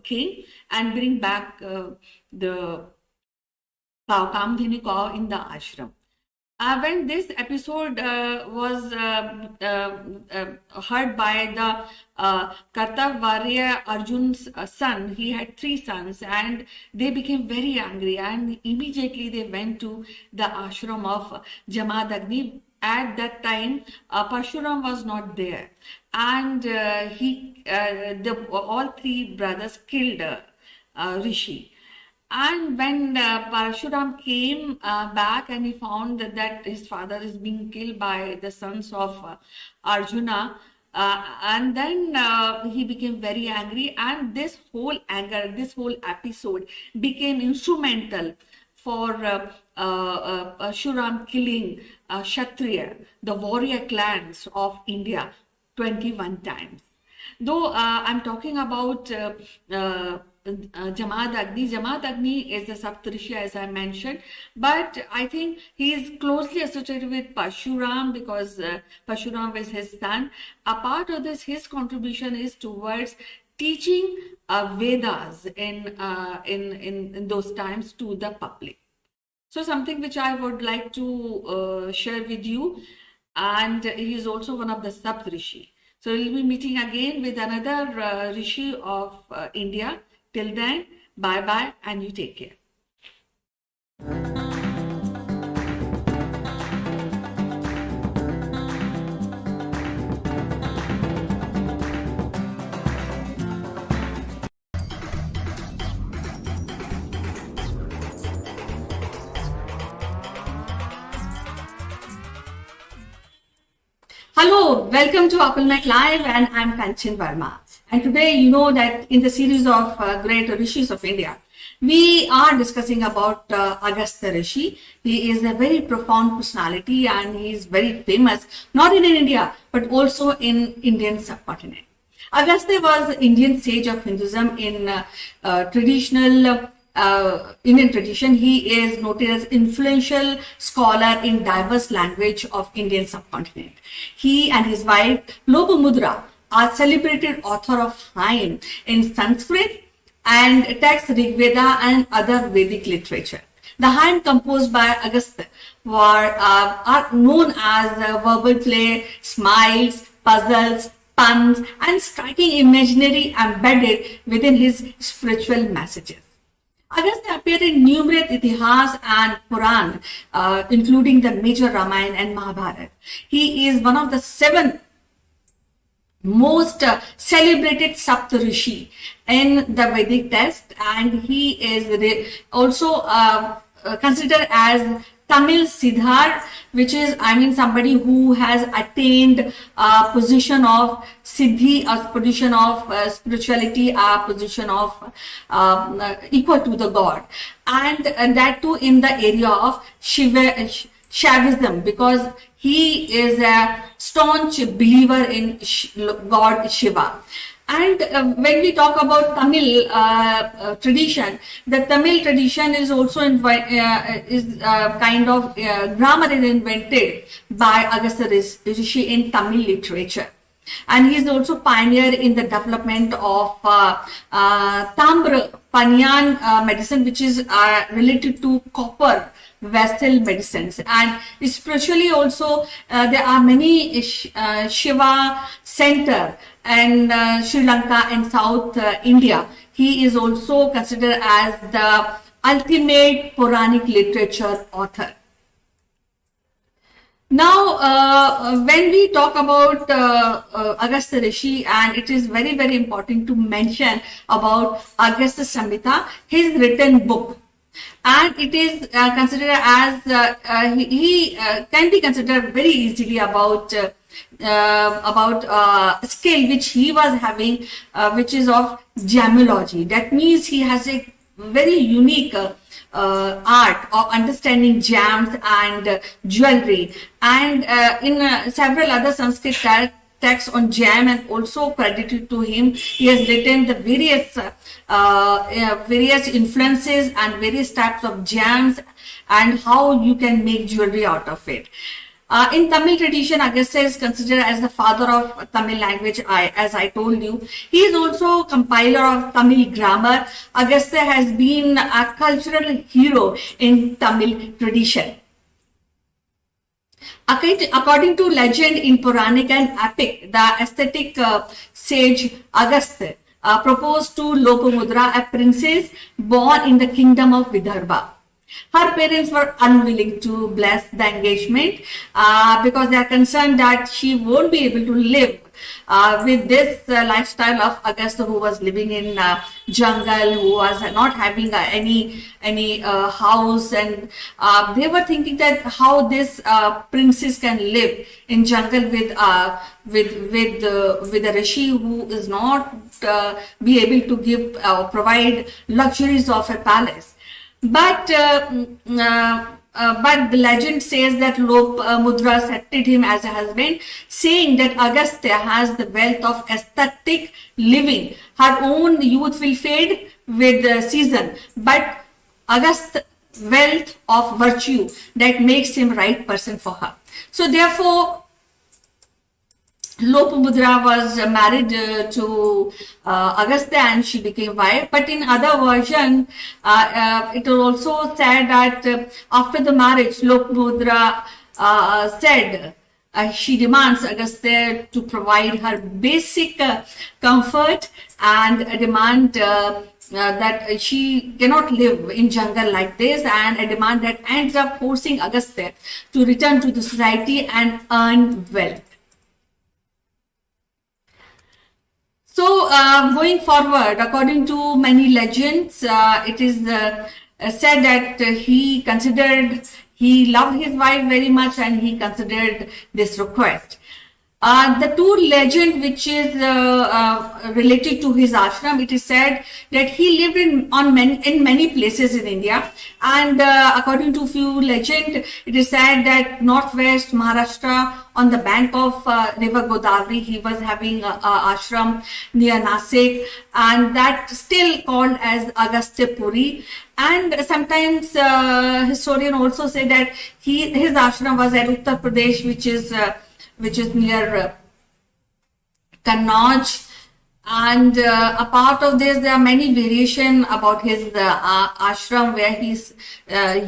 king and bring back the Kamdhenu cow in the ashram. When this episode was heard by the Kartavya Arjun's son, he had 3 sons, and they became very angry, and immediately they went to the ashram of Jamadagni. At that time, Parshuram was not there, and all 3 brothers killed Rishi. And when Parshuram came back and he found that his father is being killed by the sons of Arjuna, and then he became very angry, and this whole anger, this whole episode became instrumental for Parshuram killing Kshatriya, the warrior clans of India, 21 times. Though I'm talking about Jamadagni. Jamadagni is a Saptarishi, as I mentioned, but I think he is closely associated with Parshuram because Parshuram was his son. A part of this, his contribution is towards teaching Vedas in those times to the public. So something which I would like to share with you, and he is also one of the Saptarishi. So we'll be meeting again with another Rishi of India. Till then, bye-bye, and you take care. Hello, welcome to Akulmach Live, and I'm Kanchan Verma. And today, you know that in the series of great rishis of India, we are discussing about Agastya Rishi. He is a very profound personality, and he is very famous, not in India, but also in Indian subcontinent. Agastya was an Indian sage of Hinduism in traditional Indian tradition. He is noted as influential scholar in diverse language of Indian subcontinent. He and his wife Lopamudra are celebrated author of hymn in Sanskrit and text Rig Veda and other Vedic literature. The hymn composed by Agastya are known as verbal play, smiles, puzzles, puns, and striking imaginary embedded within his spiritual messages. Agastya appeared in numerous Itihas and Puran, including the major Ramayana and Mahabharata. He is one of the 7 most celebrated Saptarishi in the Vedic text, and he is also considered as Tamil Siddhar, which is, I mean, somebody who has attained a position of Siddhi, a position of spirituality, a position of equal to the God, and that too in the area of Shaivism, because he is a staunch believer in God Shiva. And when we talk about Tamil tradition, the Tamil tradition is also kind of grammar is invented by Agastya Rishi in Tamil literature. And he is also pioneer in the development of Tambra Panyan medicine, which is related to copper vessel medicines. And spiritually also there are many Shiva center and Sri Lanka and South India. He is also considered as the ultimate Puranic literature author. Now, when we talk about Agastya Rishi, and it is very, very important to mention about Agastya Samhita, his written book. And it is considered as, he can be considered very easily about skill which he was having, which is of gemology. That means he has a very unique art of understanding gems and jewelry, and in several other Sanskrit texts on gem, and also credited to him, he has written the various influences and various types of gems and how you can make jewelry out of it. In Tamil tradition, Agastya is considered as the father of Tamil language, as I told you. He is also compiler of Tamil grammar. Agastya has been a cultural hero in Tamil tradition. According to legend in Puranic and epic, the ascetic sage Agastya proposed to Lopamudra, a princess born in the kingdom of Vidarbha. Her parents were unwilling to bless the engagement because they are concerned that she won't be able to live with this lifestyle of Agastya, who was living in jungle, who was not having any house, and they were thinking that how this princess can live in jungle with a rishi who is not be able to give provide luxuries of a palace. But the legend says that Lopamudra accepted him as a husband, saying that Agastya has the wealth of aesthetic living. Her own youth will fade with the season, but Agastya's wealth of virtue that makes him right person for her. So therefore, Lopamudra was married to Agastya, and she became wife. But in other version, it was also said that after the marriage, Lopamudra said she demands Agastya to provide her basic comfort, and a demand that she cannot live in jungle like this, and a demand that ends up forcing Agastya to return to the society and earn wealth. So going forward, according to many legends, it is said that he loved his wife very much, and he considered this request. The two legend which is related to his ashram, it is said that he lived in many places in India, and according to few legend, it is said that northwest Maharashtra, on the bank of river Godavari, he was having a ashram near Nasik, and that still called as Agastya Puri. And sometimes historian also say that his ashram was at Uttar Pradesh, which is near Kannauj. And a part of this, there are many variation about his ashram where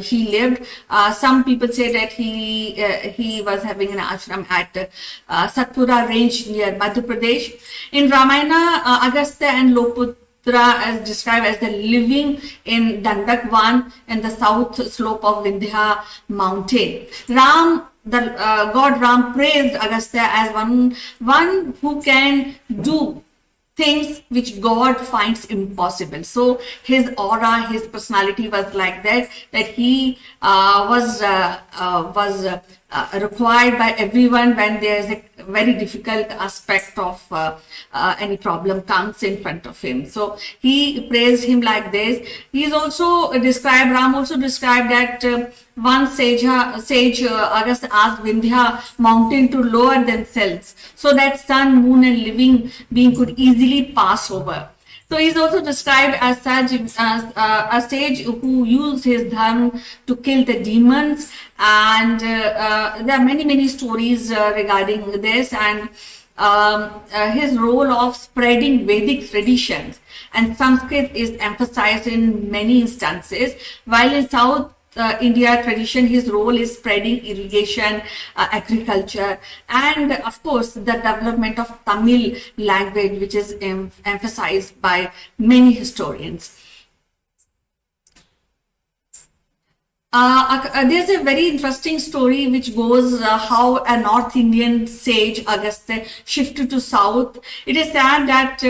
he lived. Some people say that he was having an ashram at Satpura range near Madhya Pradesh. In Ramayana, Agastya and Lopamudra as described as the living in Dandak Van in the south slope of Vindhya mountain. Ram God Ram praised Agastya as one who can do things which God finds impossible. So his aura, his personality was like that he was required by everyone when there is a very difficult aspect of any problem comes in front of him. So he praised him like this. He is also described, Ram also described that one sage Agastya asked Vindhya mountain to lower themselves so that sun, moon and living being could easily pass over. So he's also described as such as a sage who used his dharma to kill the demons, and there are many stories regarding this, and his role of spreading Vedic traditions, and Sanskrit is emphasized in many instances, while in South India tradition, his role is spreading irrigation, agriculture, and of course the development of Tamil language, which is emphasized by many historians. There's a very interesting story which goes how a North Indian sage Agastya shifted to South. It is said that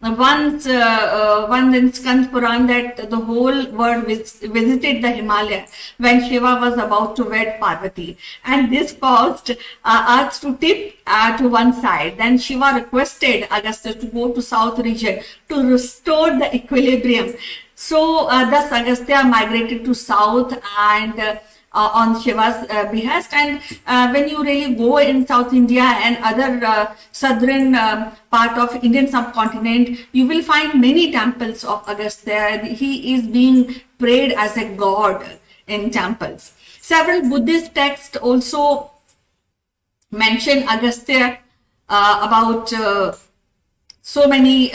once in Skand Puran that the whole world visited the Himalaya when Shiva was about to wed Parvati, and this caused earth to tip to one side. Then Shiva requested Agastya to go to South region to restore the equilibrium. So thus Agastya migrated to South and on Shiva's behest, and when you really go in South India and other southern part of Indian subcontinent, you will find many temples of Agastya. He is being prayed as a god in temples. Several Buddhist texts also mention Agastya about so many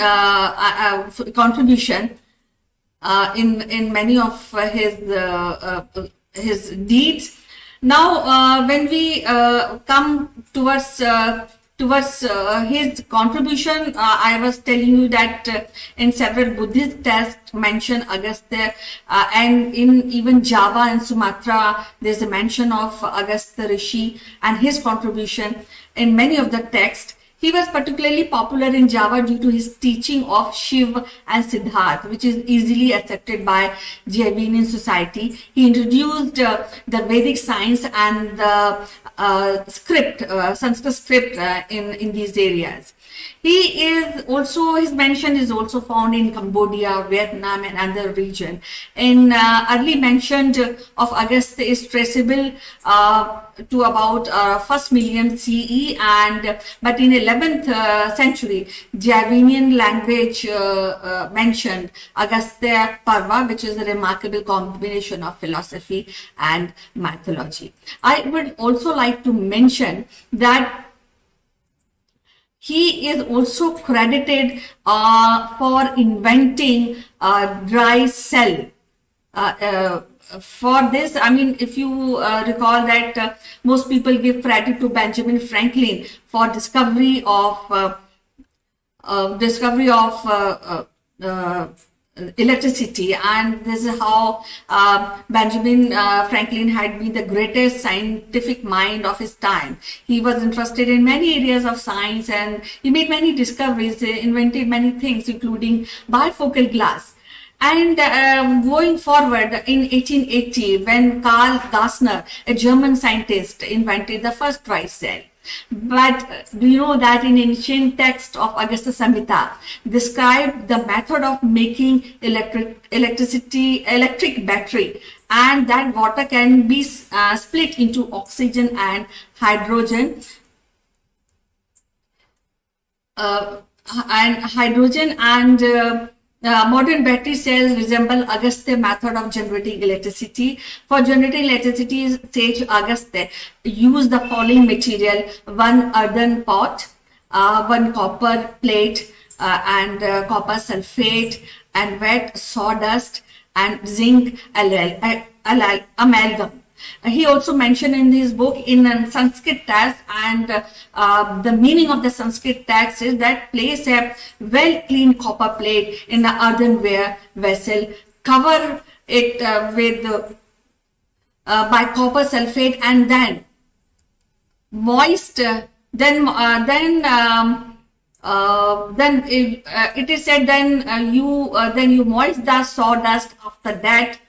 contribution in many of his deeds. Now, when we come towards his contribution, I was telling you that in several Buddhist texts mention Agastya, and in even Java and Sumatra, there's a mention of Agastya Rishi and his contribution in many of the texts. He was particularly popular in Java due to his teaching of Shiv and Siddharth, which is easily accepted by Jaivinian society. He introduced the Vedic science and the Sanskrit script in these areas. His mention is also found in Cambodia, Vietnam and other region. In early mention of Agastya is traceable to about 1st million CE, but in 11th century, Jaivinian language mentioned Agastya Parva, which is a remarkable combination of philosophy and mythology. I would also like to mention that he is also credited for inventing dry cell. For this, I mean, if you recall that most people give credit to Benjamin Franklin for discovery of electricity, and this is how Benjamin Franklin had been the greatest scientific mind of his time. He was interested in many areas of science and he made many discoveries, invented many things, including bifocal glass. And going forward, in 1880, when Karl Gassner, a German scientist, invented the first dry cell. But do you know that in ancient text of Agastya Samhita described the method of making electric battery, and that water can be split into oxygen and hydrogen, modern battery cells resemble Agastya method of generating electricity. For generating electricity, sage Agastya used the following material: one earthen pot, one copper plate, and copper sulfate, and wet sawdust, and zinc amalgam. He also mentioned in his book in a Sanskrit text, and the meaning of the Sanskrit text is that place a well cleaned copper plate in an earthenware vessel, cover it with by copper sulfate, and then moist, it is said then you moist the sawdust. After that,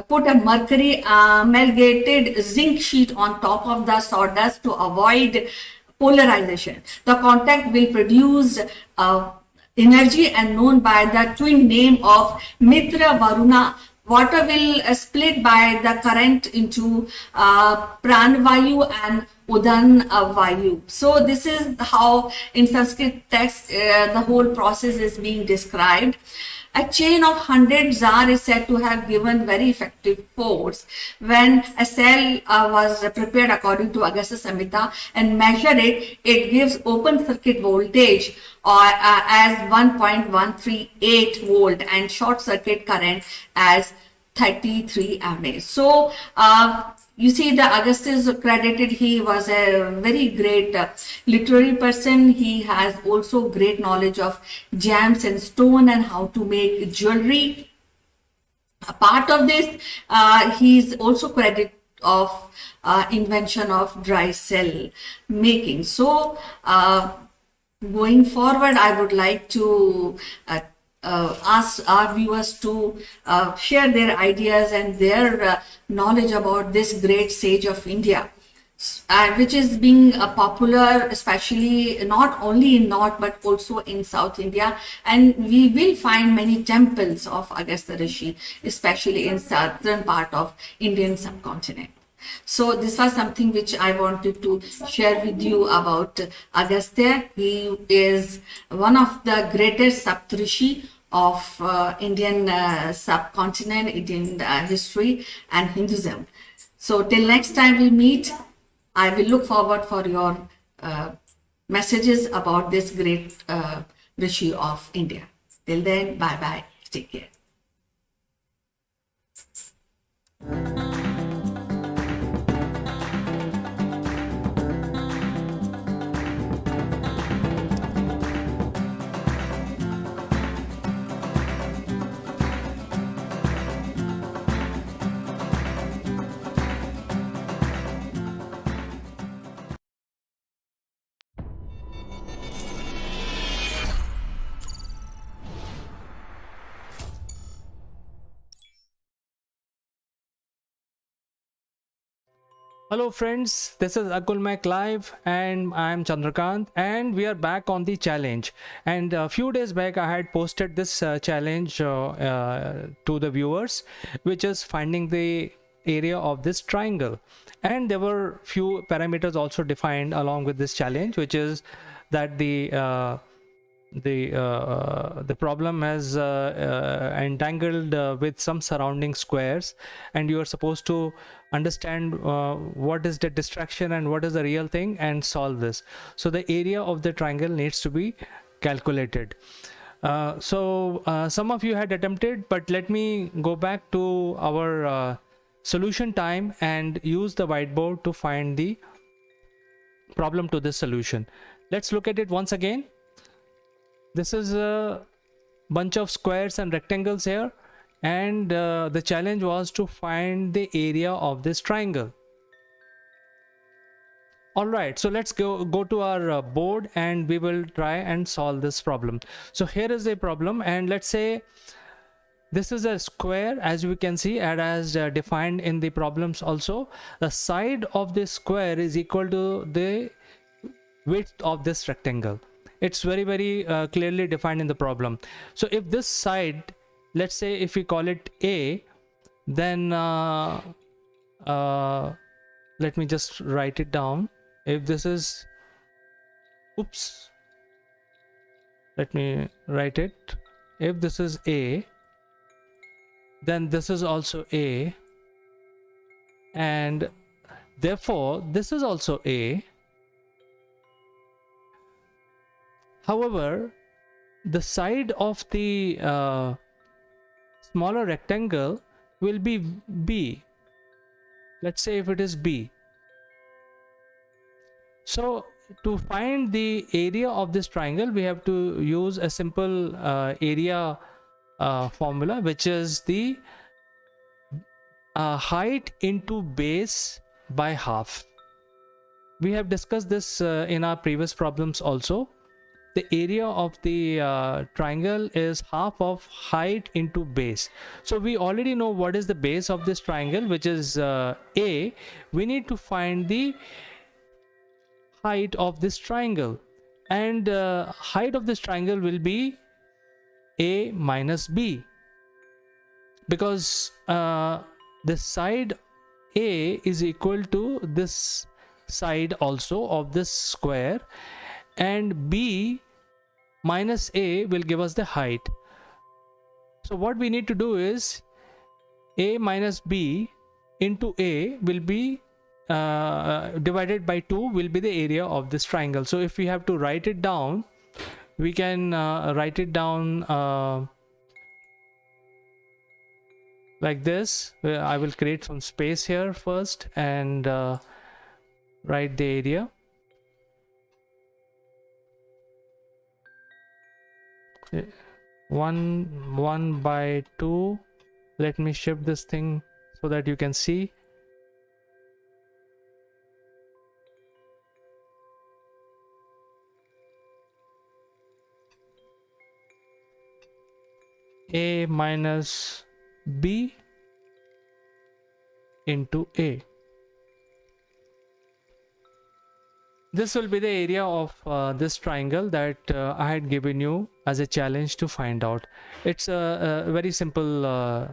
put a mercury amalgamated zinc sheet on top of the sawdust to avoid polarization. The contact will produce energy and known by the twin name of Mitra Varuna. Water will split by the current into Pranvayu and Udan Vayu. So this is how in Sanskrit text the whole process is being described. A chain of 100 zar is said to have given very effective force. When a cell was prepared according to Agastya Samhita and measured it, it gives open circuit voltage as 1.138 volt and short circuit current as 33 amps. So you see, the Augustus credited, he was a very great literary person. He has also great knowledge of gems and stone and how to make jewelry. A part of this, he's also credited of invention of dry cell making. So going forward, I would like to ask our viewers to share their ideas and their knowledge about this great sage of India, which is being popular, especially not only in North but also in South India. And we will find many temples of Agastya Rishi, especially in southern part of Indian subcontinent. So this was something which I wanted to share with you about Agastya. He is one of the greatest Saptarishi of Indian subcontinent, Indian history and Hinduism. So till next time we meet, I will look forward for your messages about this great Rishi of India. Till then, bye bye. Take care. Hello friends, this is Akulmach live and I'm Chandrakant, and we are back on the challenge. And a few days back I had posted this challenge to the viewers, which is finding the area of this triangle. And there were few parameters also defined along with this challenge, which is that the problem has entangled with some surrounding squares, and you are supposed to understand what is the distraction and what is the real thing and solve this. So the area of the triangle needs to be calculated. Some of you had attempted, but let me go back to our solution time and use the whiteboard to find the problem to this solution. Let's look at it once again. This is a bunch of squares and rectangles here, and the challenge was to find the area of this triangle. All right, so let's go to our board and we will try and solve this problem. So here is a problem, and let's say this is a square, as we can see, and as defined in the problems also. The side of this square is equal to the width of this rectangle. It's very clearly defined in the problem. So if this side, let's say if we call it A, then let me just write it down. If this is, oops, let me write it. If this is A, then this is also A, and therefore this is also A. However, the side of the smaller rectangle will be B. Let's say if it is B. So to find the area of this triangle, we have to use a simple area formula, which is the height into base by half. We have discussed this in our previous problems also. The area of the triangle is half of height into base. So we already know what is the base of this triangle, which is A. We need to find the height of this triangle, and height of this triangle will be A minus B, because this side A is equal to this side also of this square, and B minus A will give us the height. So what we need to do is A minus B into A will be divided by 2 will be the area of this triangle. So if we have to write it down, we can write it down like this. I will create some space here first and write the area. One by 2. Let me shift this thing so that you can see. A minus B into A. This will be the area of this triangle that I had given you as a challenge to find out. It's a very simple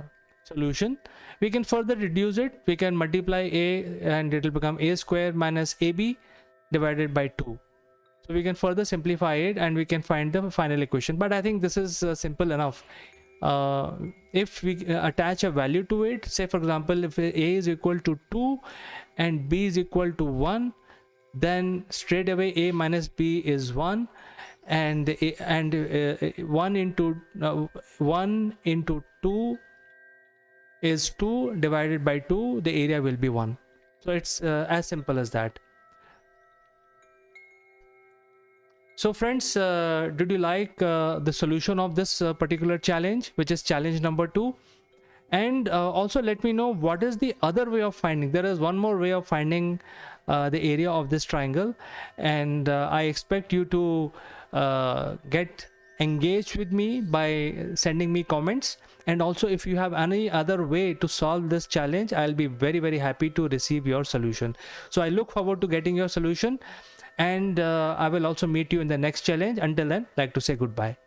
solution. We can further reduce it. We can multiply A and it will become A square minus AB divided by 2. So we can further simplify it and we can find the final equation. But I think this is simple enough. If we attach a value to it, say for example, if A is equal to 2 and B is equal to 1, then straight away A minus B is 1, and 1 into 2 is 2 divided by 2, the area will be 1. So it's as simple as that. So friends, did you like the solution of this particular challenge, which is challenge number 2? And also let me know what is the other way of finding. There is one more way of finding the area of this triangle, and I expect you to get engaged with me by sending me comments. And also if you have any other way to solve this challenge, I'll be very happy to receive your solution. So I look forward to getting your solution, and I will also meet you in the next challenge. Until then, I'd like to say goodbye.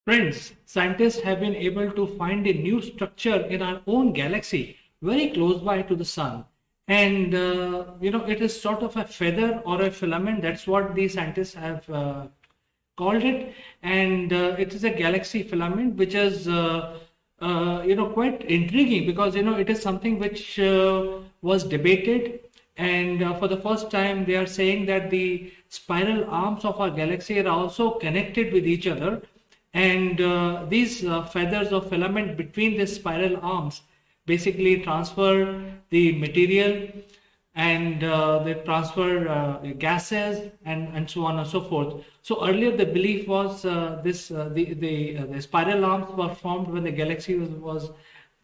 Friends, scientists have been able to find a new structure in our own galaxy very close by to the sun. And, it is sort of a feather or a filament. That's what the scientists have called it. And it is a galaxy filament, which is, quite intriguing because, it is something which was debated. And for the first time, they are saying that the spiral arms of our galaxy are also connected with each other. And these feathers of filament between the spiral arms basically transfer the material, and they transfer gases and so on and so forth. So earlier the belief was the spiral arms were formed when the galaxy was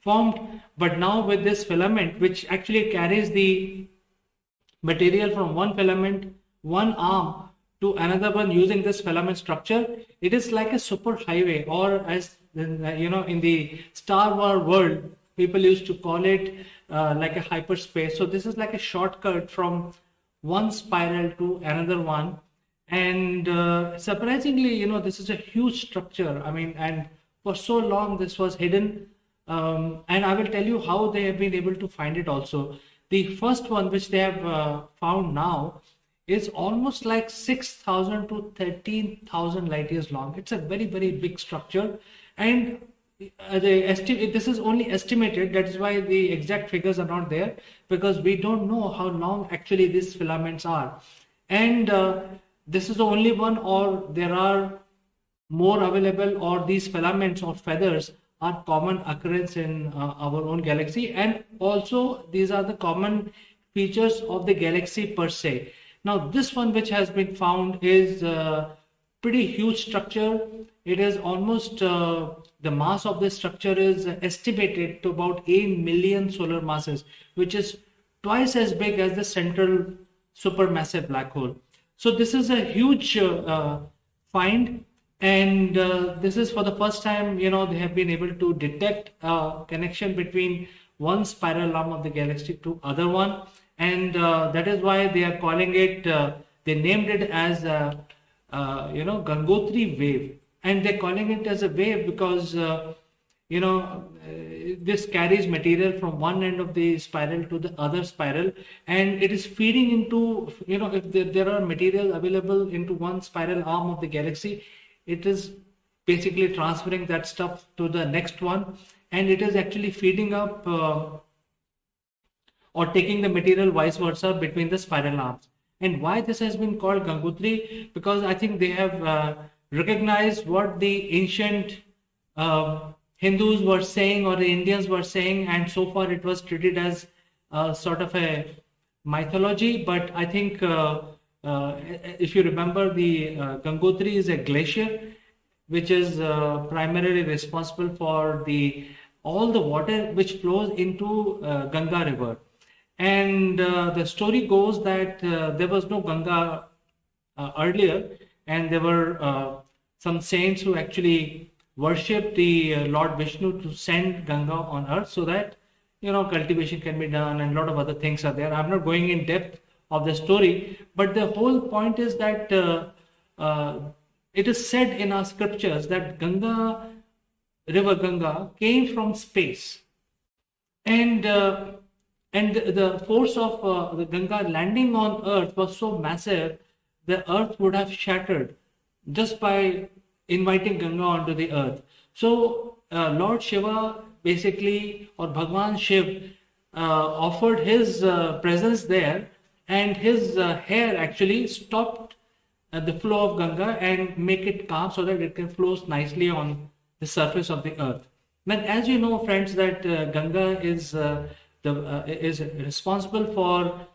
formed, but now with this filament, which actually carries the material from one filament, one arm, to another one using this filament structure, it is like a super highway, or as in the Star Wars world, people used to call it like a hyperspace. So this is like a shortcut from one spiral to another one. And surprisingly, this is a huge structure. I mean, and for so long this was hidden. And I will tell you how they have been able to find it also. The first one which they have found now is almost like 6,000 to 13,000 light years long. It's a very big structure, and this is only estimated. That is why the exact figures are not there, because we don't know how long actually these filaments are. And this is the only one, or there are more available, or these filaments or feathers are common occurrence in our own galaxy, and also these are the common features of the galaxy per se. Now this one which has been found is pretty huge structure. It is almost the mass of this structure is estimated to about 8 million solar masses, which is twice as big as the central supermassive black hole. So this is a huge find, and this is for the first time, they have been able to detect a connection between one spiral arm of the galaxy to other one, and that is why they are calling it. They named it as Gangotri wave, and they're calling it as a wave because this carries material from one end of the spiral to the other spiral, and it is feeding into, if there are material available into one spiral arm of the galaxy, it is basically transferring that stuff to the next one, and it is actually feeding up or taking the material vice versa between the spiral arms. And why this has been called Gangotri? Because I think they have recognized what the ancient Hindus were saying or the Indians were saying, and so far it was treated as sort of a mythology. But I think if you remember, the Gangotri is a glacier which is primarily responsible for all the water which flows into Ganga river. And the story goes that there was no Ganga earlier, and there were some saints who actually worshipped the Lord Vishnu to send Ganga on earth so that cultivation can be done, and a lot of other things are there. I'm not going in depth of the story, but the whole point is that it is said in our scriptures that river Ganga came from space, and the force of the Ganga landing on earth was so massive, the earth would have shattered just by inviting Ganga onto the earth. So Lord Shiva basically, or Bhagwan Shiv, offered his presence there, and his hair actually stopped the flow of Ganga and make it calm so that it can flow nicely on the surface of the earth. But as you know, friends, that Ganga is responsible for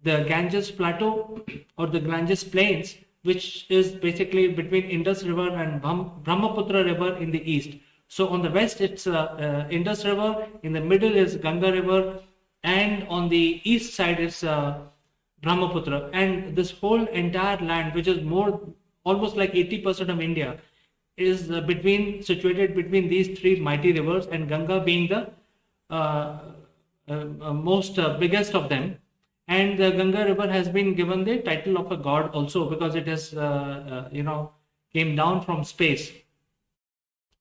the Ganges plateau or the Ganges plains, which is basically between Indus River and Brahmaputra River in the east. So on the west it's Indus River, in the middle is Ganga River, and on the east side is Brahmaputra. And this whole entire land, which is almost like 80% of India, is situated between these three mighty rivers, and Ganga being the most biggest of them. And the Ganga river has been given the title of a god also, because it has came down from space.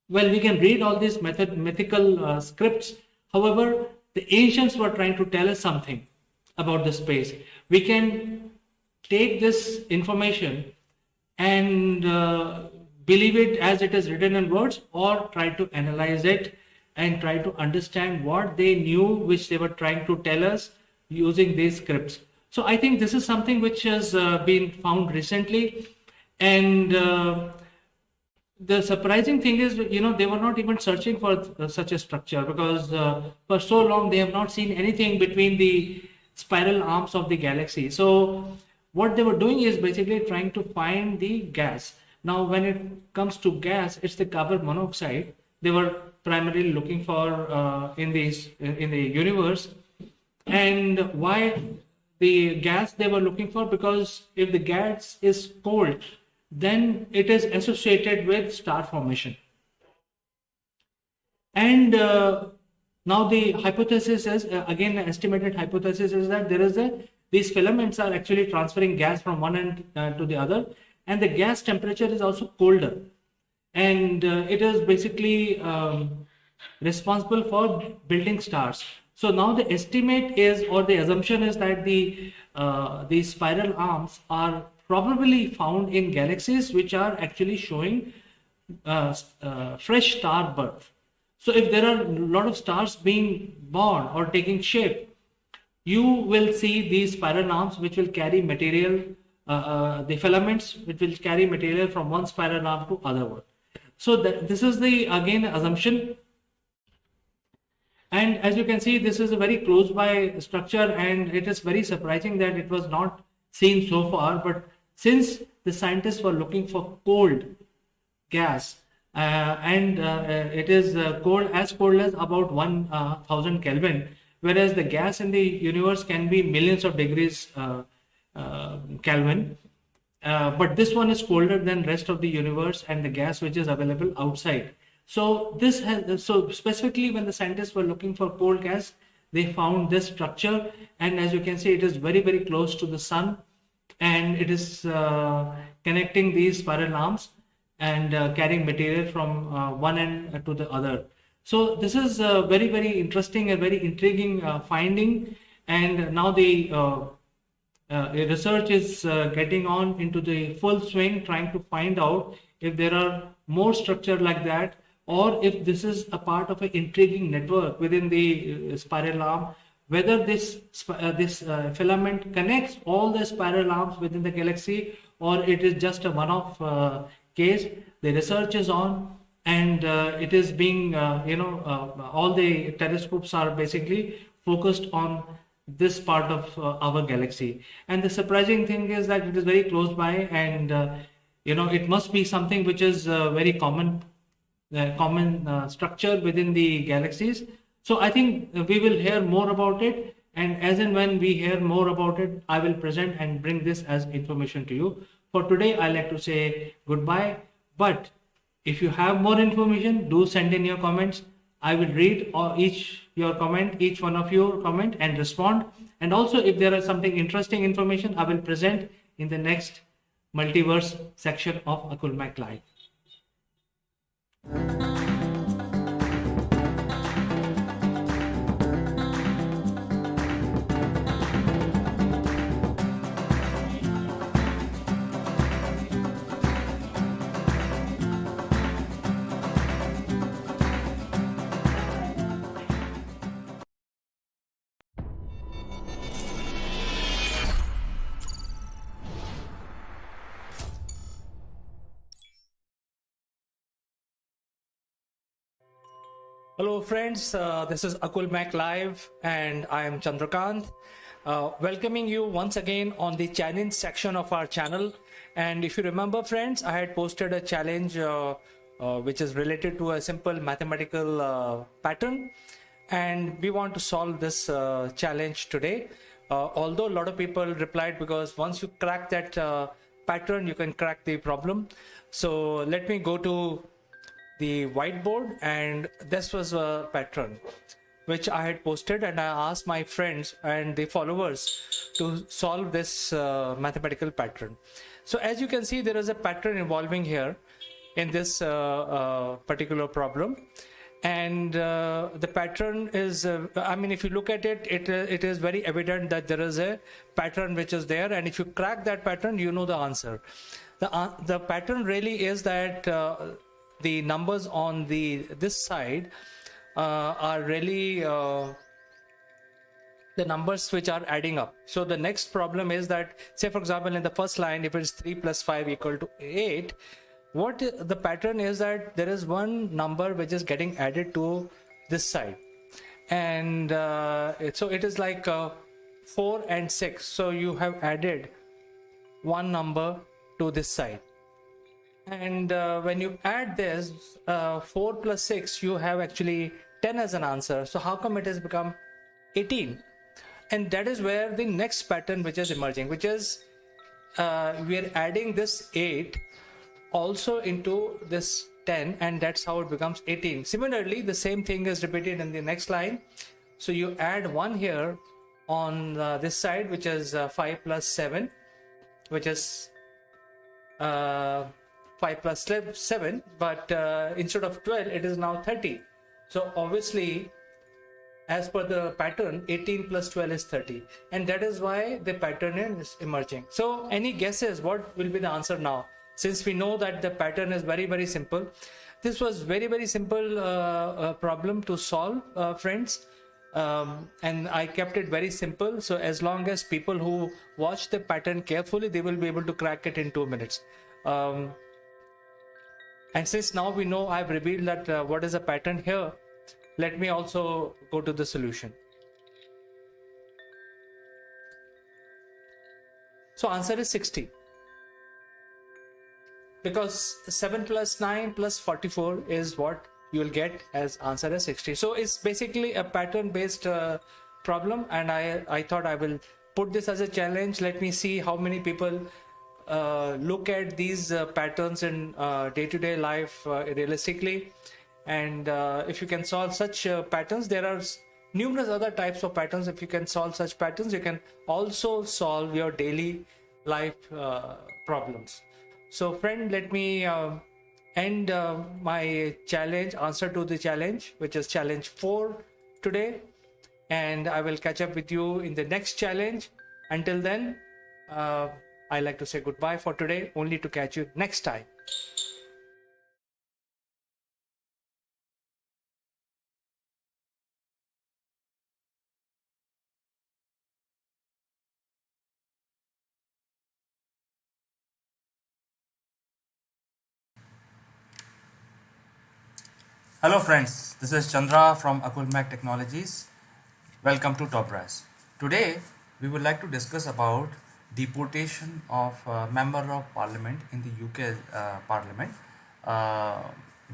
Well, we can read all these mythical scripts. However, the ancients were trying to tell us something about the space. We can take this information and believe it as it is written in words, or try to analyze it and try to understand what they knew, which they were trying to tell us using these scripts. So I think this is something which has been found recently, and the surprising thing is, they were not even searching for such a structure, because for so long they have not seen anything between the spiral arms of the galaxy. So what they were doing is basically trying to find the gas. Now when it comes to gas, it's the carbon monoxide they were primarily looking for in the universe. And why the gas they were looking for? Because if the gas is cold, then it is associated with star formation. And now the hypothesis is, again, the estimated hypothesis is that these filaments are actually transferring gas from one end to the other, and the gas temperature is also colder, and it is basically responsible for building stars. So now the estimate is, or the assumption is, that the spiral arms are probably found in galaxies which are actually showing fresh star birth. So if there are a lot of stars being born or taking shape, you will see these spiral arms which will carry material, the filaments which will carry material from one spiral arm to other one. So this is the again assumption. And as you can see, this is a very close by structure, and it is very surprising that it was not seen so far. But since the scientists were looking for cold gas, and it is cold as about 1000 Kelvin, whereas the gas in the universe can be millions of degrees Kelvin. But this one is colder than rest of the universe and the gas which is available outside. So specifically when the scientists were looking for cold gas, they found this structure, and as you can see, it is very, very close to the sun, and it is connecting these spiral arms and carrying material from one end to the other. So this is very, very interesting and very intriguing finding, and now the research is getting on into the full swing, trying to find out if there are more structure like that, or if this is a part of an intriguing network within the spiral arm, whether this filament connects all the spiral arms within the galaxy, or it is just a one-off case. The research is on, and it is being, all the telescopes are basically focused on this part of our galaxy. And the surprising thing is that it is very close by, and it must be something which is very common structure within the galaxies. So I think we will hear more about it, and as and when we hear more about it, I will present and bring this as information to you. For today, I like to say goodbye, but if you have more information, do send in your comments. I will read each one of your comment and respond. And also, if there is something interesting information, I will present in the next multiverse section of Akulmach Live. Hello friends, this is Akulmach Live, and I am Chandrakant, welcoming you once again on the challenge section of our channel. And if you remember friends, I had posted a challenge which is related to a simple mathematical pattern, and we want to solve this challenge today. Although a lot of people replied, because once you crack that pattern, you can crack the problem. So let me go to the whiteboard, and this was a pattern which I had posted, and I asked my friends and the followers to solve this mathematical pattern. So as you can see, there is a pattern involving here in this particular problem, and the pattern is if you look at it, it is very evident that there is a pattern which is there, and if you crack that pattern, you know the answer. The pattern really is that the numbers on this side are really the numbers which are adding up. So the next problem is that, say for example, in the first line, if it is 3 plus 5 equal to 8, what the pattern is that there is one number which is getting added to this side, and so it is like 4 and 6. So you have added one number to this side. And when you add this 4 plus 6, you have actually 10 as an answer. So how come it has become 18? And that is where the next pattern which is emerging, which is we are adding this 8 also into this 10, and that's how it becomes 18. Similarly, the same thing is repeated in the next line. So you add 1 here on this side, which is 5 plus 7, which is 5 plus 7, but instead of 12, it is now 30. So obviously, as per the pattern, 18 plus 12 is 30, and that is why the pattern is emerging. So any guesses what will be the answer now? Since we know that the pattern is very, very simple. This was very, very simple problem to solve, friends. And I kept it very simple. So as long as people who watch the pattern carefully, they will be able to crack it in 2 minutes. And since now we know I've revealed that what is a pattern here, let me also go to the solution. So answer is 60. Because 7 plus 9 plus 44 is what you will get as answer as 60. So it's basically a pattern based problem, and I thought I will put this as a challenge. Let me see how many people look at these patterns in day-to-day life realistically, and if you can solve such patterns, there are numerous other types of patterns. If you can solve such patterns, you can also solve your daily life problems. So friend, let me end my challenge, answer to the challenge, which is challenge 4 today, and I will catch up with you in the next challenge. Until then, I like to say goodbye for today, only to catch you next time. Hello friends, this is Chandra from Akulmach Technologies. Welcome to Top Brass. Today we would like to discuss about deportation of Member of Parliament in the UK Parliament,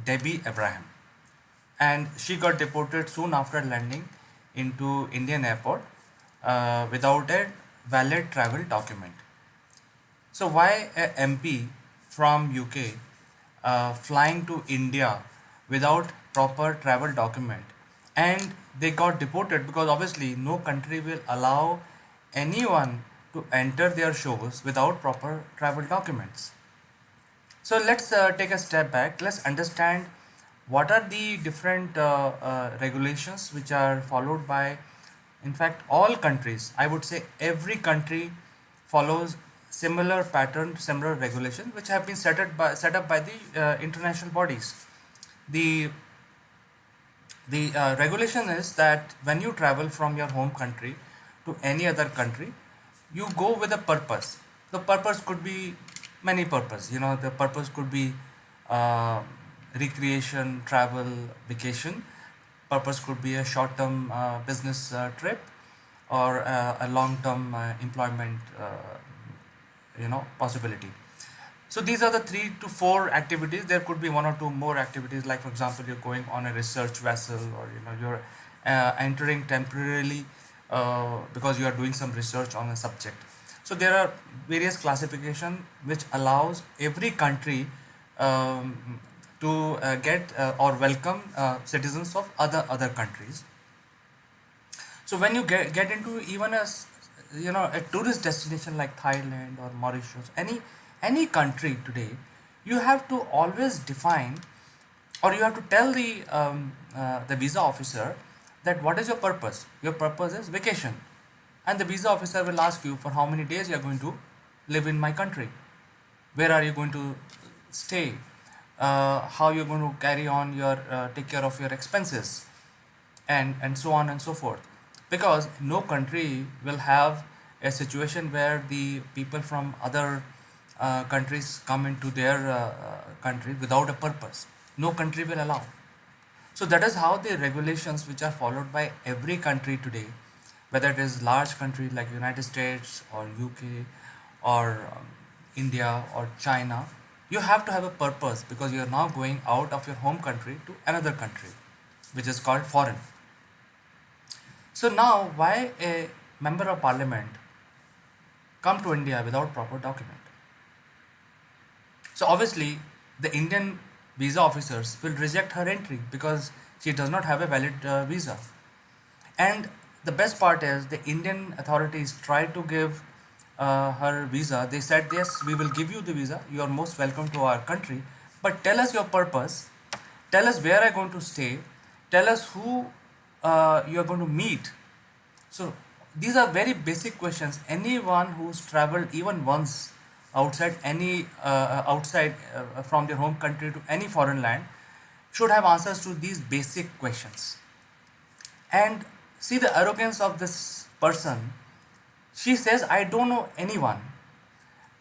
Debbie Abraham. And she got deported soon after landing into Indian airport without a valid travel document. So why a MP from UK flying to India without proper travel document, and they got deported because obviously no country will allow anyone to enter their shores without proper travel documents. So let's take a step back. Let's understand what are the different regulations which are followed by, in fact, all countries. I would say every country follows similar pattern, similar regulations which have been set up by the international bodies. The regulation is that when you travel from your home country to any other country, you go with a purpose. The purpose could be many purpose. You know, the purpose could be uh, recreation, travel, vacation. Purpose could be a short-term business trip, or a long-term employment possibility. So these are the 3 to 4 activities. There could be 1 or 2 more activities, like for example you're going on a research vessel, or you're entering temporarily because you are doing some research on a subject. So there are various classification which allows every country to get or welcome citizens of other countries. So when you get into even a tourist destination like Thailand or Mauritius, any country today, you have to always define, or you have to tell the visa officer that what is your purpose. Your purpose is vacation, and the visa officer will ask you for how many days you are going to live in my country, where are you going to stay, how you're going to carry on your take care of your expenses, and so on and so forth. Because no country will have a situation where the people from other countries come into their country without a purpose. No country will allow. So that is how the regulations which are followed by every country today, whether it is large country like United States or UK or India or China, you have to have a purpose, because you are now going out of your home country to another country, which is called foreign. So now, why a member of parliament come to India without proper document? So obviously, the Indian visa officers will reject her entry because she does not have a valid visa. And the best part is the Indian authorities tried to give her visa. They said, yes, we will give you the visa. You are most welcome to our country. But tell us your purpose. Tell us where are you going to stay. Tell us who you are going to meet. So these are very basic questions. Anyone who's traveled even once outside from their home country to any foreign land should have answers to these basic questions. And see the arrogance of this person. She says, I don't know anyone,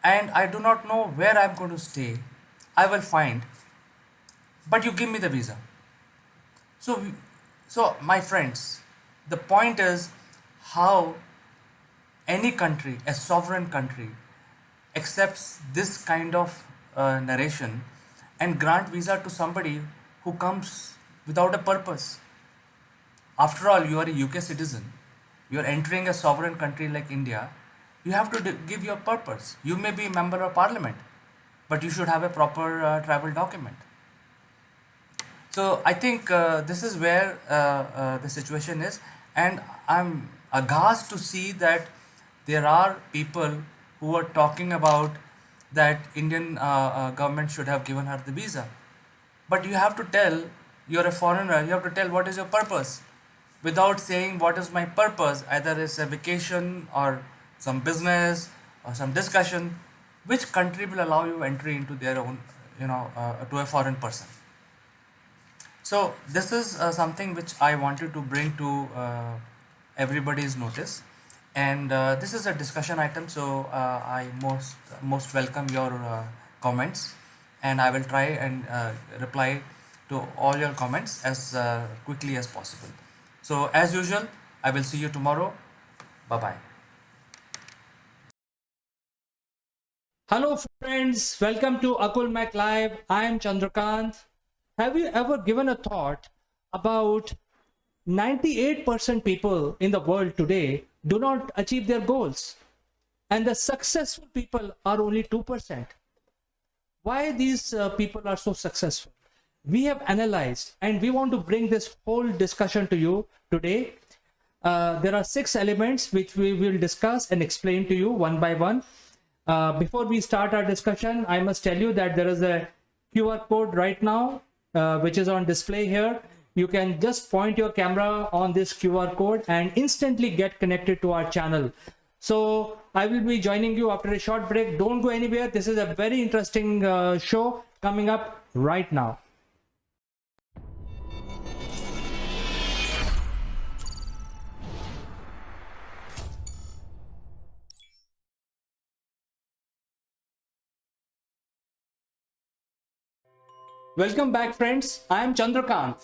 and I do not know where I'm going to stay. I will find. but you give me the visa. So, so my friends, the point is how any country, a sovereign country, accepts this kind of narration and grant visa to somebody who comes without a purpose. After all, you are a UK citizen. You are entering a sovereign country like India. You have to give your purpose. You may be a member of parliament, but you should have a proper travel document. So I think this is where the situation is, and I'm aghast to see that there are people who are talking about that Indian government should have given her the visa. But you have to tell, you're a foreigner, you have to tell what is your purpose. Without saying what is my purpose, either it's a vacation or some business or some discussion, which country will allow you entry into their own, to a foreign person. So this is something which I wanted to bring to everybody's notice, and this is a discussion item. So I most welcome your comments, and I will try and reply to all your comments as quickly as possible. So as usual, I will see you tomorrow. Bye bye. Hello, friends. Welcome to Akulmach Live. I am Chandrakant. Have you ever given a thought about 98% people in the world today do not achieve their goals, and the successful people are only 2%? Why these people are so successful? We have analyzed, and we want to bring this whole discussion to you today. There are 6 elements which we will discuss and explain to you one by one. Before we start our discussion, I must tell you that there is a QR code right now, which is on display here. You can just point your camera on this QR code and instantly get connected to our channel. So I will be joining you after a short break. Don't go anywhere. This is a very interesting show coming up right now. Welcome back, friends. I am Chandrakant.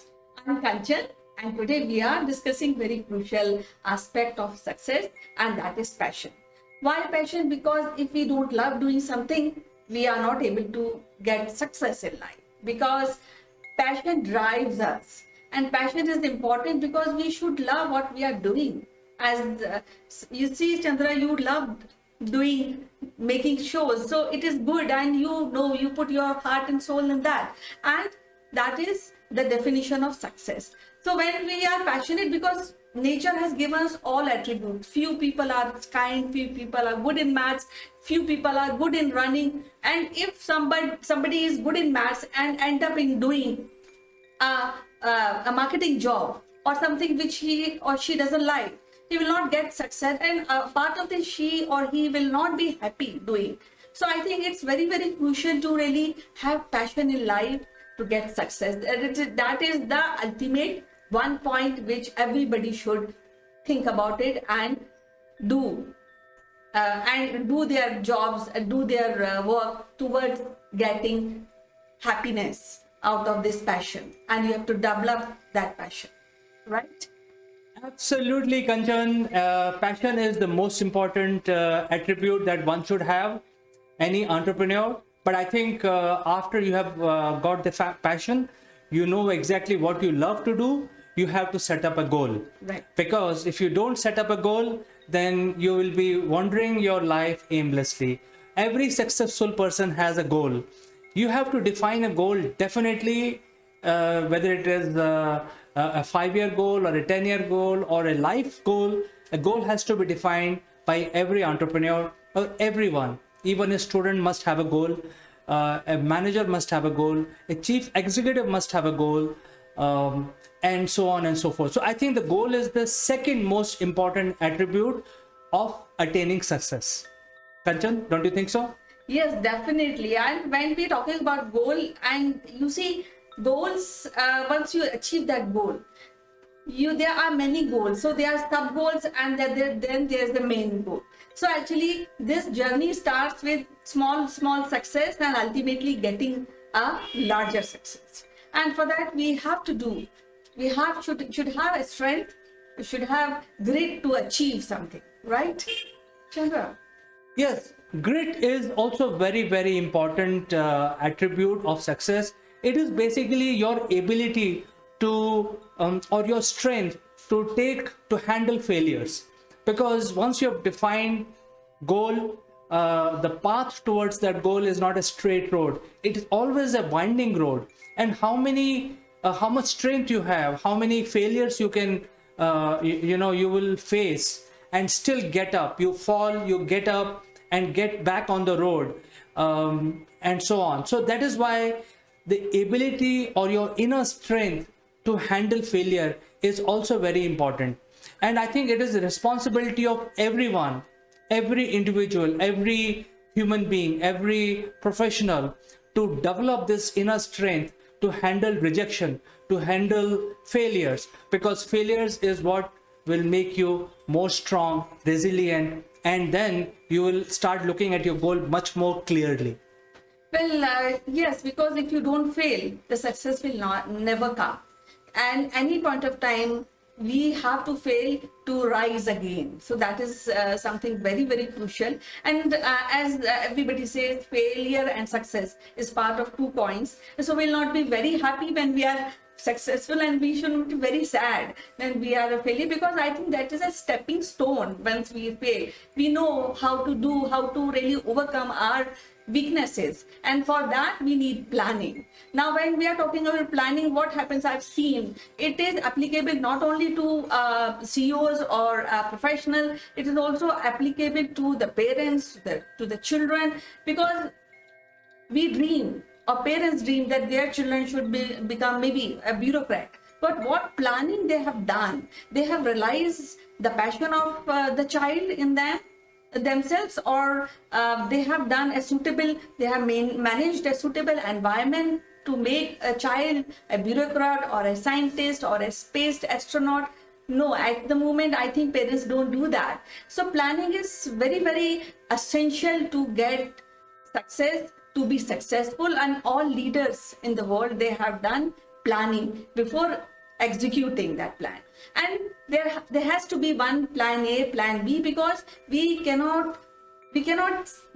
I'm Kanchan, and today we are discussing very crucial aspect of success, and that is passion. Why passion? Because if we don't love doing something, we are not able to get success in life. Because passion drives us, and passion is important because we should love what we are doing. As you see, Chandra, you love making shows, so it is good, and you put your heart and soul in that, and that is the definition of success. So when we are passionate, because nature has given us all attributes. Few people are kind, few people are good in maths, few people are good in running, and if somebody is good in maths and end up in doing a marketing job or something which he or she doesn't like, he will not get success, and part of this she or he will not be happy doing. So I think it's very, very crucial to really have passion in life to get success. That is the ultimate one point which everybody should think about it and do their jobs and do their work towards getting happiness out of this passion, and you have to develop that passion, right? Absolutely, Kanchan. Passion is the most important attribute that one should have, any entrepreneur. But I think after you have got the passion, you know exactly what you love to do. You have to set up a goal. Right. Because if you don't set up a goal, then you will be wandering your life aimlessly. Every successful person has a goal. You have to define a goal, definitely, whether it is a 5-year goal or a 10-year goal or a life goal. A goal has to be defined by every entrepreneur or everyone. Even a student must have a goal. A manager must have a goal. A chief executive must have a goal, and so on and so forth. So I think the goal is the second most important attribute of attaining success. Kanchan, don't you think so? Yes, definitely. And when we're talking about goal, and you see goals, once you achieve that goal, there are many goals. So there are sub goals, and then there's the main goal. So actually this journey starts with small success and ultimately getting a larger success. And for that, we have to do, should have a strength, we should have grit to achieve something, right, Chandra? Yes, grit is also very, very important attribute of success. It is basically your ability to, or your strength to handle failures. Because once you have defined goal, the path towards that goal is not a straight road. It is always a winding road. And how much strength you have, how many failures you can, you will face and still get up. You fall, you get up and get back on the road, and so on. So that is why the ability or your inner strength to handle failure is also very important. And I think it is the responsibility of everyone, every individual, every human being, every professional to develop this inner strength to handle rejection, to handle failures, because failures is what will make you more strong, resilient, and then you will start looking at your goal much more clearly. Well, yes, because if you don't fail, the success will never come. And any point of time, we have to fail to rise again. So that is something very, very crucial. And as everybody says, failure and success is part of 2 coins. So we'll not be very happy when we are successful, and we shouldn't be very sad when we are a failure, because I think that is a stepping stone. Once we fail, we know how to really overcome our weaknesses, and for that we need planning. Now when we are talking about planning, what happens, I've seen it is applicable not only to CEOs or professionals, it is also applicable to the parents, to the children, because we dream, or parents dream, that their children should become maybe a bureaucrat. But what planning they have done, they have realized the passion of the child in themselves, or they have done a suitable, they have managed a suitable environment to make a child a bureaucrat or a scientist or a space astronaut. No, at the moment, I think parents don't do that. So planning is very, very essential to get success, to be successful, and all leaders in the world, they have done planning before executing that plan. And there has to be one plan A, plan B, because we cannot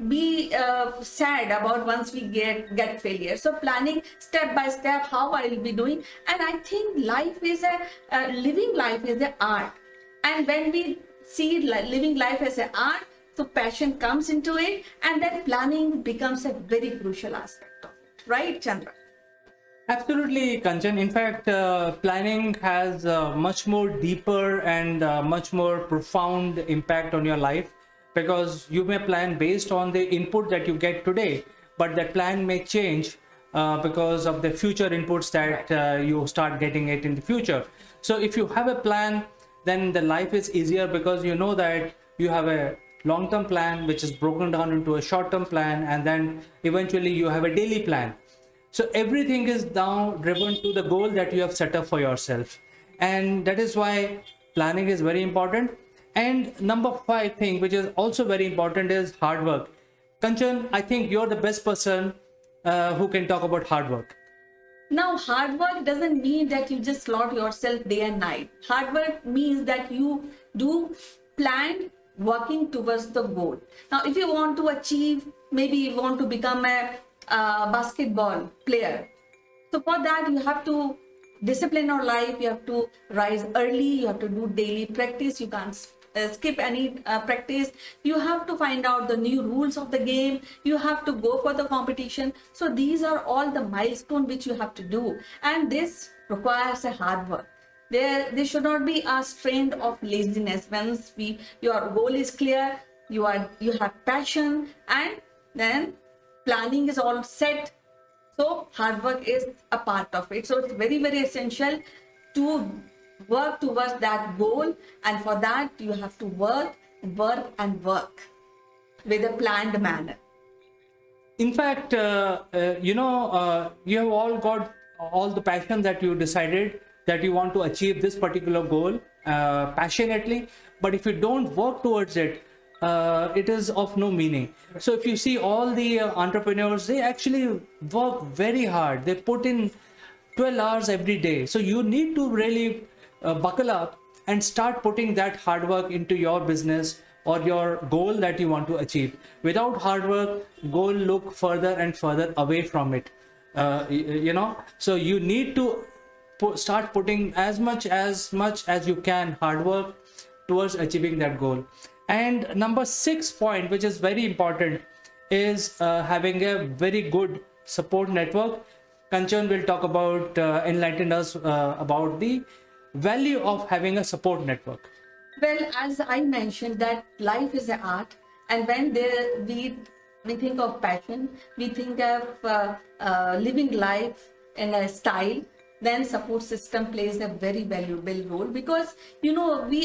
be sad about once we get failure. So planning step by step how I will be doing. And I think life is living life is an art, and when we see living life as an art, so passion comes into it, and then planning becomes a very crucial aspect of it, right, Chandra? Absolutely, Kanchan. In fact, planning has much more deeper and much more profound impact on your life, because you may plan based on the input that you get today, but that plan may change because of the future inputs that you start getting it in the future. So if you have a plan, then the life is easier, because you know that you have a long-term plan which is broken down into a short-term plan, and then eventually you have a daily plan. So everything is now driven to the goal that you have set up for yourself, and that is why planning is very important. And number 5 thing, which is also very important, is hard work. Kanchan, I think you're the best person who can talk about hard work. Now, hard work doesn't mean that you just slot yourself day and night. Hard work means that you do planned working towards the goal. Now, if you want to achieve, maybe you want to become a basketball player. So for that, you have to discipline your life. You have to rise early. You have to do daily practice. You can't skip any practice. You have to find out the new rules of the game. You have to go for the competition. So these are all the milestones which you have to do, and this requires a hard work. There should not be a strain of laziness. Once your goal is clear, you have passion, and then planning is all set. So hard work is a part of it. So it's very, very essential to work towards that goal, and for that you have to work with a planned manner. In fact, you have all got all the passion that you decided that you want to achieve this particular goal passionately, but if you don't work towards it, it is of no meaning. So if you see all the entrepreneurs, they actually work very hard. They put in 12 hours every day. So you need to really buckle up and start putting that hard work into your business or your goal that you want to achieve. Without hard work, goal look further and further away from it. So you need to start putting as much as you can hard work towards achieving that goal. And number 6 point, which is very important, is having a very good support network. Kanchan will talk about enlighten us about the value of having a support network. Well, as I mentioned, that life is an art, and when we think of passion, we think of living life in a style. Then support system plays a very valuable role, because we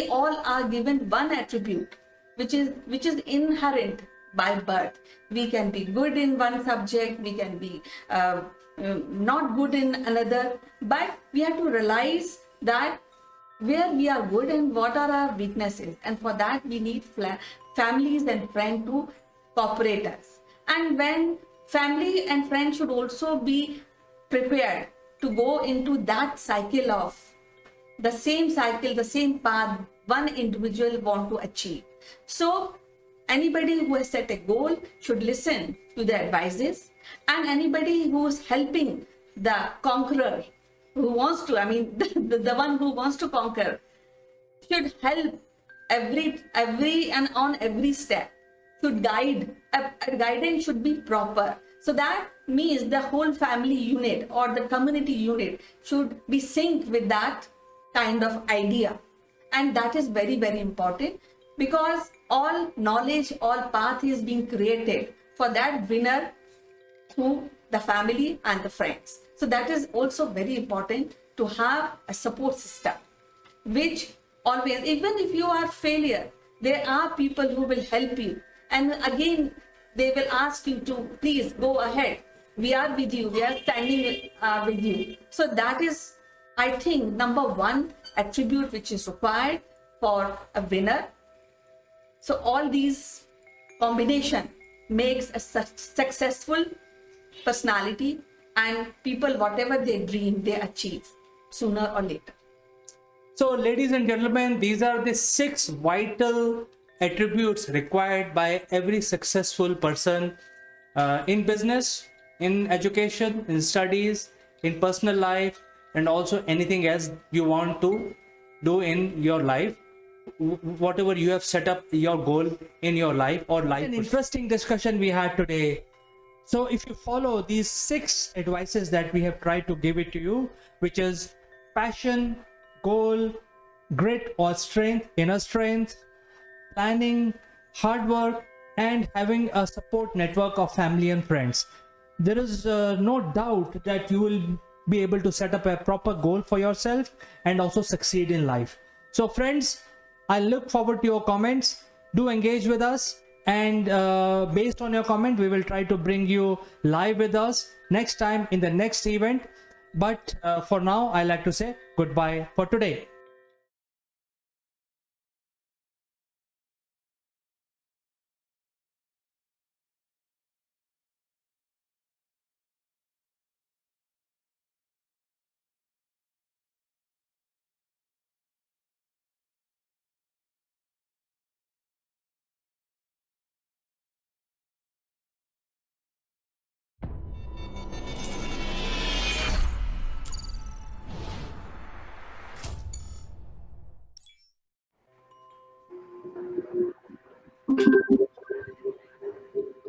all are given one attribute, which is inherent by birth. We can be good in one subject, we can be not good in another, but we have to realize that where we are good and what are our weaknesses, and for that we need families and friends to cooperate us. And when family and friends should also be prepared to go into that cycle of the same path one individual want to achieve. So anybody who has set a goal should listen to the advices, and anybody who is helping the conqueror, who wants to, the one who wants to conquer, should help every and on every step, should guide. A guidance should be proper. So that means the whole family unit or the community unit should be synced with that kind of idea. And that is very, very important, because all knowledge, all path is being created for that winner through the family and the friends. So that is also very important, to have a support system, which always, even if you are failure, there are people who will help you. And again, they will ask you to please go ahead. We are with you. We are standing with you. So that is, I think, number one attribute which is required for a winner. So all these combination makes a successful personality, and people, whatever they dream, they achieve sooner or later. So, ladies and gentlemen, these are the 6 vital attributes required by every successful person in business, in education, in studies, in personal life, and also anything else you want to do in your life, whatever you have set up your goal in your life or life. An interesting discussion we had today. So if you follow these 6 advices that we have tried to give it to you, which is passion, goal, grit or strength, inner strength, planning, hard work, and having a support network of family and friends, there is no doubt that you will be able to set up a proper goal for yourself and also succeed in life. So friends, I look forward to your comments. Do engage with us, and based on your comment, we will try to bring you live with us next time in the next event. But for now, I like to say goodbye for today.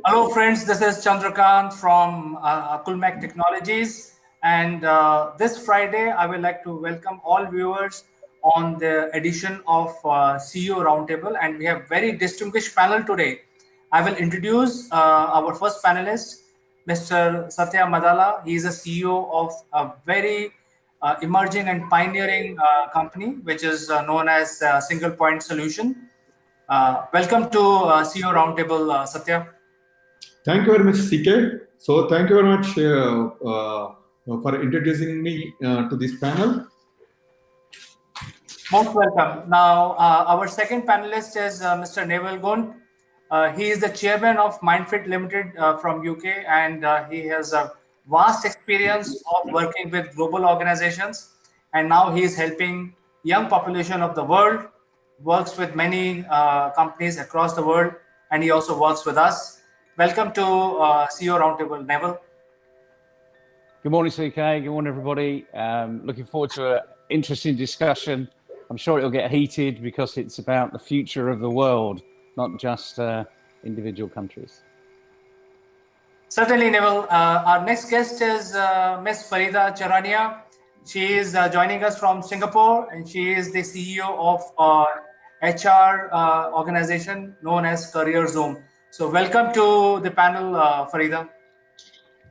Hello, friends. This is Chandrakant from Akulmach Technologies. And this Friday, I would like to welcome all viewers on the edition of CEO Roundtable. And we have very distinguished panel today. I will introduce our first panelist, Mr. Satya Madala. He is a CEO of a very emerging and pioneering company, which is known as Single Point Solution. Welcome to CEO Roundtable, Satya. Thank you very much, CK. So thank you very much for introducing me to this panel. Most welcome. Now, our second panelist is Mr. Neval Gund. He is the chairman of Mindfit Limited from UK, and he has a vast experience of working with global organizations, and now he is helping young population of the world, works with many companies across the world, and he also works with us. Welcome to CEO Roundtable, Neville. Good morning, CK. Good morning, everybody. Looking forward to an interesting discussion. I'm sure it'll get heated because it's about the future of the world, not just individual countries. Certainly, Neville. Our next guest is Ms. Farida Charania. She is joining us from Singapore, and she is the CEO of HR organization known as Career Zoom. So, welcome to the panel, Farida.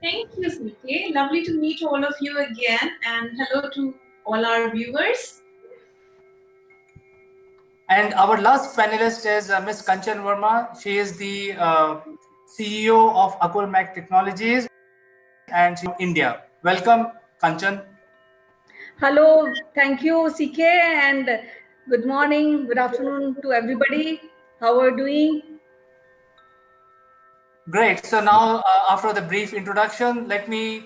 Thank you, CK. Lovely to meet all of you again, and hello to all our viewers. And our last panelist is Ms. Kanchan Verma. She is the CEO of Akulmach Technologies, and she's from India. Welcome, Kanchan. Hello, thank you, CK, and good morning, good afternoon to everybody. How are you doing? Great. So now, after the brief introduction, let me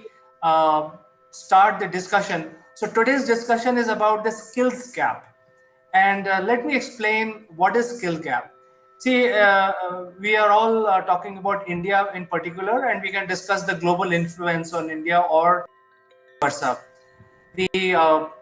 start the discussion. So today's discussion is about the skills gap. And let me explain what is skill gap. See, we are all talking about India in particular, and we can discuss the global influence on India or versa. The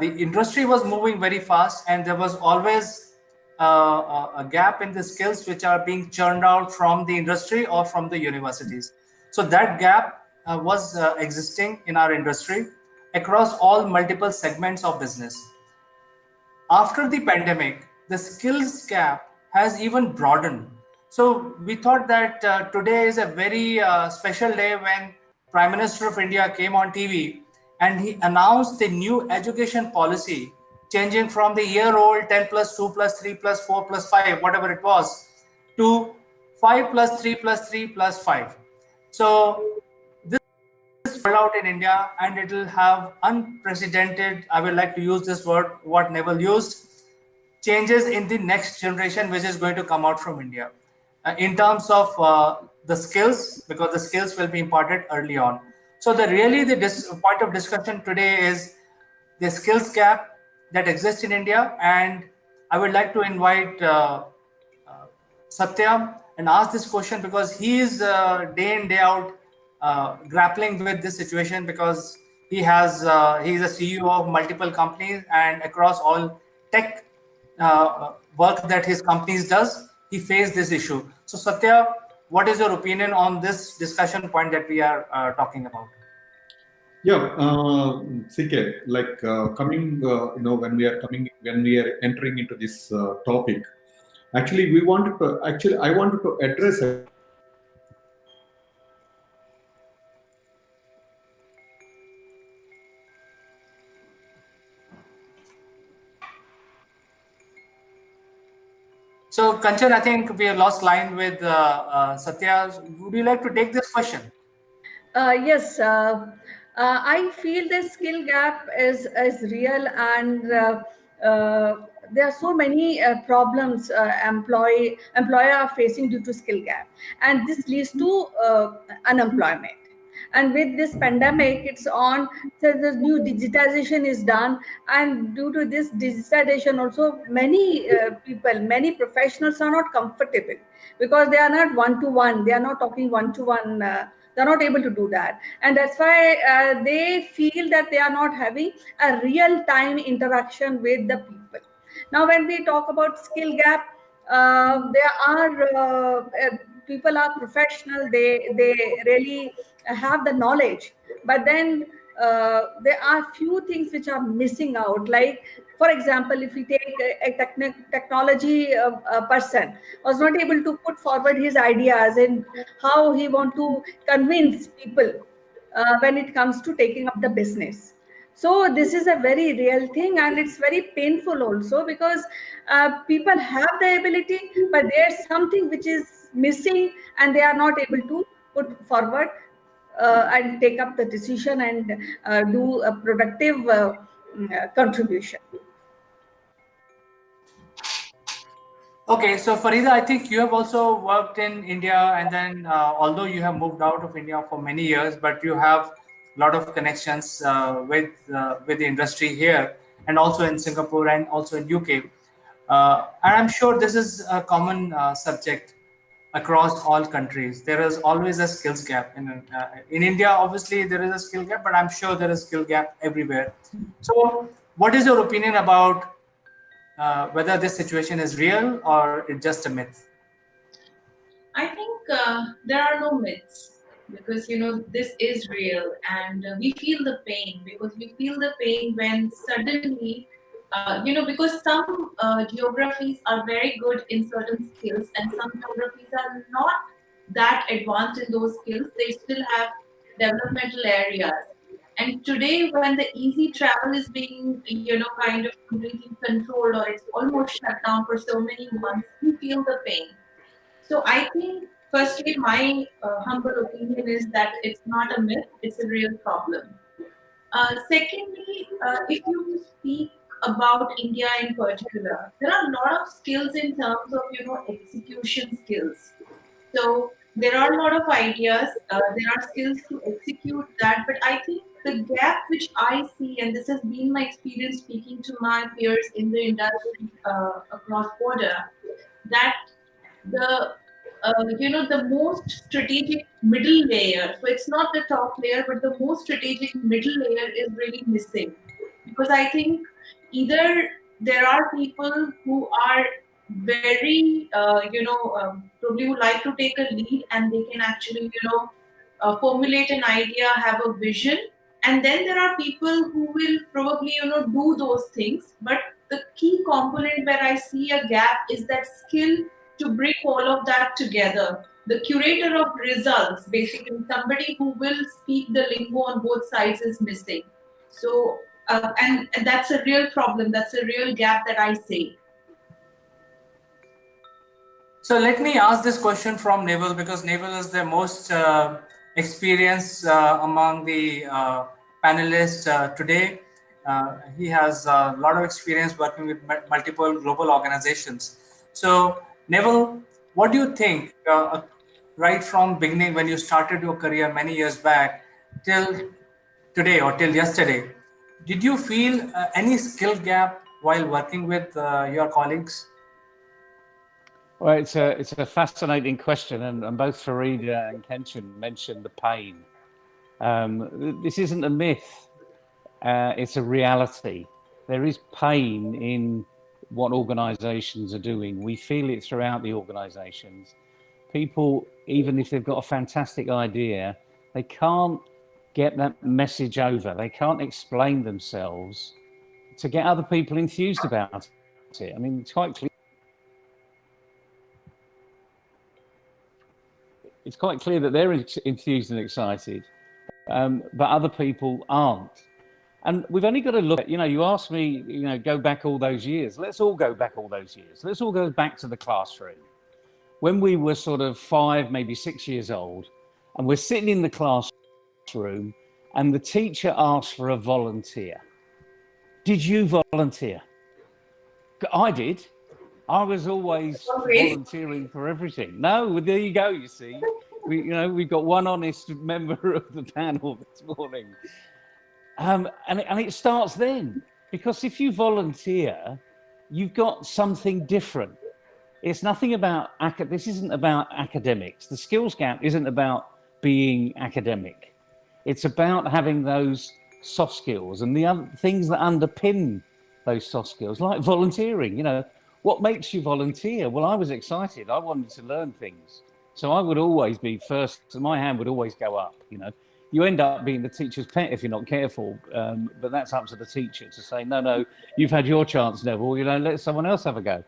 industry was moving very fast, and there was always a gap in the skills which are being churned out from the industry or from the universities. So that gap was existing in our industry across all multiple segments of business. After the pandemic, the skills gap has even broadened. So we thought that today is a very special day when Prime Minister of India came on TV and he announced the new education policy, changing from the year-old 10 plus 2 plus 3 plus 4 plus 5, whatever it was, to 5 plus 3 plus 3 plus 5. So this roll out in India, and it will have unprecedented, I would like to use this word, what Neville used, changes in the next generation, which is going to come out from India in terms of the skills, because the skills will be imparted early on. So the point of discussion today is the skills gap that exists in India, and I would like to invite Satya and ask this question because he is day in day out grappling with this situation, because he is a CEO of multiple companies, and across all tech work that his companies does, he faced this issue. So Satya, what is your opinion on this discussion point that we are talking about? Yeah, CK, like coming, when we are entering into this topic, I wanted to address it. So Kanchan, I think we have lost line with Satya. Would you like to take this question? Yes, I feel the skill gap is real, and there are so many problems employer are facing due to skill gap, and this leads to unemployment. And with this pandemic, it's on. So the new digitization is done, and due to this digitization, also many people, many professionals are not comfortable because they are not one to one. They are not talking one to one. They're not able to do that, and that's why they feel that they are not having a real time interaction with the people. Now when we talk about skill gap, there are people are professional, they really have the knowledge, but then there are few things which are missing out. Like for example, if we take a technology person was not able to put forward his ideas and how he want to convince people when it comes to taking up the business. So this is a very real thing, and it's very painful also, because people have the ability, but there's something which is missing and they are not able to put forward and take up the decision and do a productive contribution. Okay, so Farida, I think you have also worked in India, and then although you have moved out of India for many years, but you have a lot of connections with the industry here, and also in Singapore and also in UK. And I'm sure this is a common subject across all countries. There is always a skills gap in India. Obviously, there is a skill gap, but I'm sure there is skill gap everywhere. So, what is your opinion about whether this situation is real or it's just a myth? I think there are no myths because this is real, and we feel the pain because we feel the pain when suddenly because some geographies are very good in certain skills and some geographies are not that advanced in those skills. They still have developmental areas. And today, when the easy travel is being, kind of completely controlled or it's almost shut down for so many months, we feel the pain. So I think, firstly, my humble opinion is that it's not a myth; it's a real problem. Secondly, if you speak about India in particular, there are a lot of skills in terms of execution skills. So there are a lot of ideas. There are skills to execute that, but I think the gap which I see, and this has been my experience speaking to my peers in the industry across border, that the most strategic middle layer, so it's not the top layer but the most strategic middle layer is really missing, because I think either there are people who are very probably would like to take a lead and they can actually formulate an idea, have a vision, and then there are people who will probably do those things. But the key component where I see a gap is that skill to bring all of that together. The curator of results, basically somebody who will speak the lingo on both sides, is missing. So, and that's a real problem. That's a real gap that I see. So let me ask this question from Naval, because Naval is the most experienced among the panelists today. He has a lot of experience working with multiple global organizations. So Naval, what do you think right from beginning when you started your career many years back till today or till yesterday, did you feel any skill gap while working with your colleagues? Well, it's a fascinating question, and both Farida and Kenshin mentioned the pain. This isn't a myth; it's a reality. There is pain in what organisations are doing. We feel it throughout the organisations. People, even if they've got a fantastic idea, they can't get that message over. They can't explain themselves to get other people enthused about it. I mean, it's quite clear. It's quite clear that they're enthused and excited, but other people aren't. And we've only got to look at, you asked me, go back all those years. Let's all go back all those years. Let's all go back to the classroom. When we were sort of 5, maybe 6 years old, and we're sitting in the classroom, and the teacher asked for a volunteer. Did you volunteer? I did. I was always volunteering for everything. No, there you go. You see, we've got one honest member of the panel this morning, and it starts then, because if you volunteer, you've got something different. It's nothing about this isn't about academics. The skills gap isn't about being academic. It's about having those soft skills and the other things that underpin those soft skills, like volunteering. What makes you volunteer? Well, I was excited. I wanted to learn things. So I would always be first. So my hand would always go up. You end up being the teacher's pet if you're not careful. But that's up to the teacher to say, no, you've had your chance, Neville. Let someone else have a go.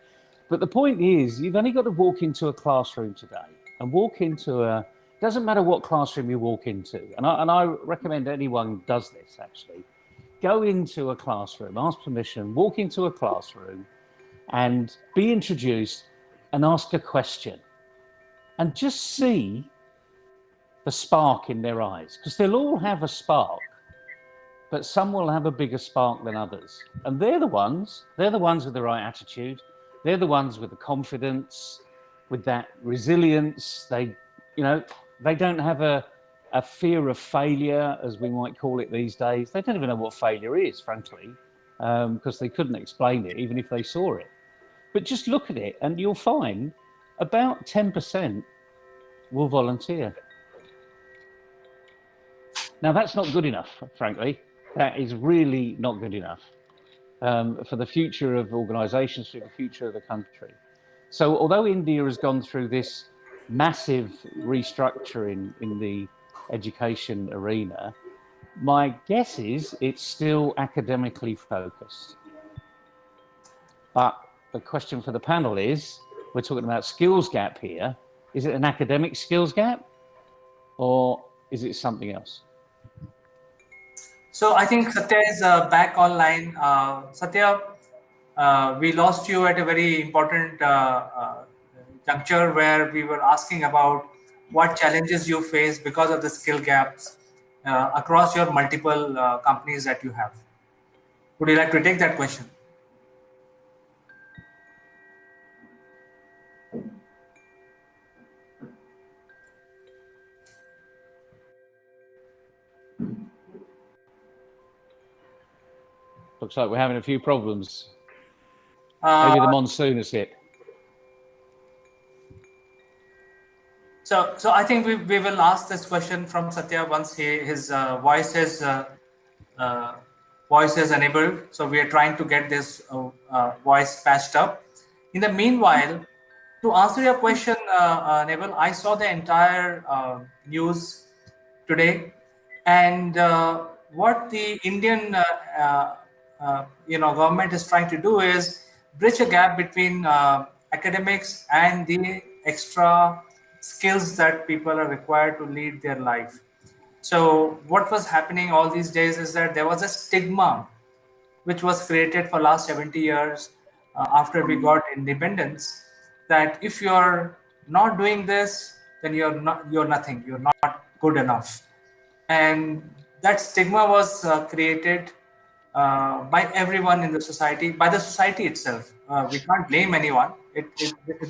But the point is, you've only got to walk into a classroom today and walk into doesn't matter what classroom you walk into. And I recommend anyone does this, actually. Go into a classroom, ask permission, walk into a classroom, and be introduced and ask a question, and just see the spark in their eyes, because they'll all have a spark, but some will have a bigger spark than others, and they're the ones with the right attitude, They're the ones with the confidence, with that resilience. They don't have a fear of failure, as we might call it these days. They don't even know what failure is, frankly, because they couldn't explain it, even if they saw it. But just look at it and you'll find about 10% will volunteer. Now, that's not good enough, frankly. That is really not good enough for the future of organisations, for the future of the country. So although India has gone through this massive restructuring in the education arena, my guess is it's still academically focused. But the question for the panel is, we're talking about skills gap here. Is it an academic skills gap or is it something else? So I think Satya is back online. Satya, we lost you at a very important juncture where we were asking about what challenges you face because of the skill gaps across your multiple companies that you have. Would you like to take that question? Looks like we're having a few problems. Maybe the monsoon has hit. So I think we will ask this question from Satya once his voice is enabled. So we are trying to get this voice patched up. In the meanwhile, to answer your question, Neville, I saw the entire news today, and what the Indian government is trying to do is bridge a gap between academics and the extra skills that people are required to lead their life. So what was happening all these days is that there was a stigma which was created for last 70 years after we got independence, that if you're not doing this, then you're nothing, you're not good enough. And that stigma was created by everyone in the society, by the society itself. We can't blame anyone. It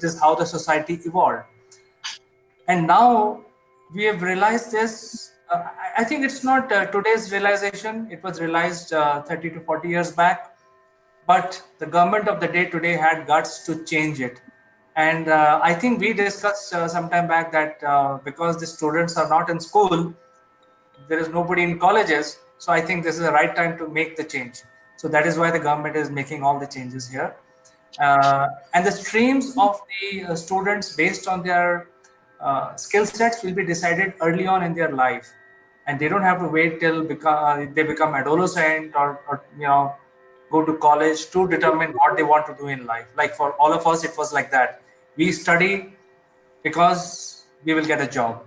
is how the society evolved. And now we have realized this. I think it's not today's realization. It was realized 30 to 40 years back. But the government of the day today had guts to change it. And I think we discussed some time back that because the students are not in school, there is nobody in colleges. So I think this is the right time to make the change. So that is why the government is making all the changes here. And the streams of the students based on their skill sets will be decided early on in their life. And they don't have to wait till they become adolescent or go to college to determine what they want to do in life. Like for all of us, it was like that. We study because we will get a job.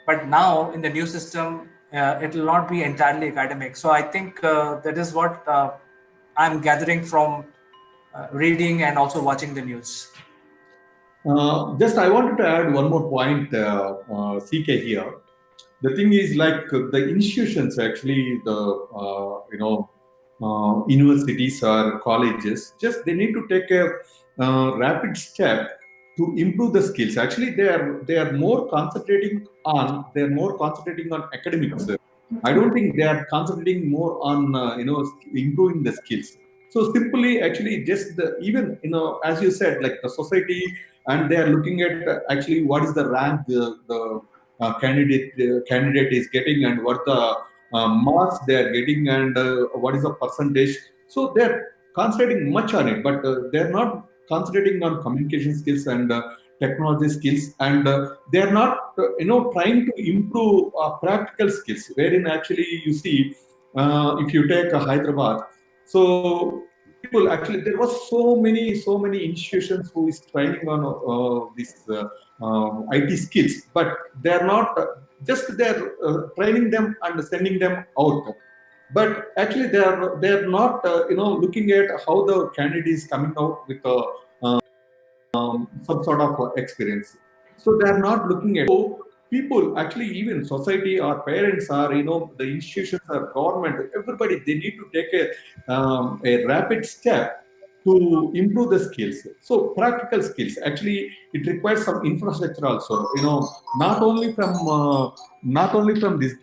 But now in the new system, it will not be entirely academic. So I think that is what I'm gathering from reading and also watching the news. Just I wanted to add one more point, CK here. The thing is, like the institutions, actually, the universities or colleges, just they need to take a rapid step to improve the skills. Actually, they are more concentrating on academics. I don't think they are concentrating more on improving the skills. So simply, actually, just even as you said, like the society, and they are looking at actually what is the rank the candidate is getting, and what the marks they are getting, and what is the percentage. So they're concentrating much on it, but they're not concentrating on communication skills and technology skills, and they're not trying to improve practical skills, wherein actually you see if you take Hyderabad, so people actually, there was so many institutions who is training on this IT skills, but they're not they're training them and sending them out. But actually, they're not looking at how the candidate is coming out with some sort of experience. So they're not looking at people. Actually, even society or parents or the institutions or government, everybody, they need to take a rapid step to improve the skills. So practical skills, actually, it requires some infrastructure also. Not only from these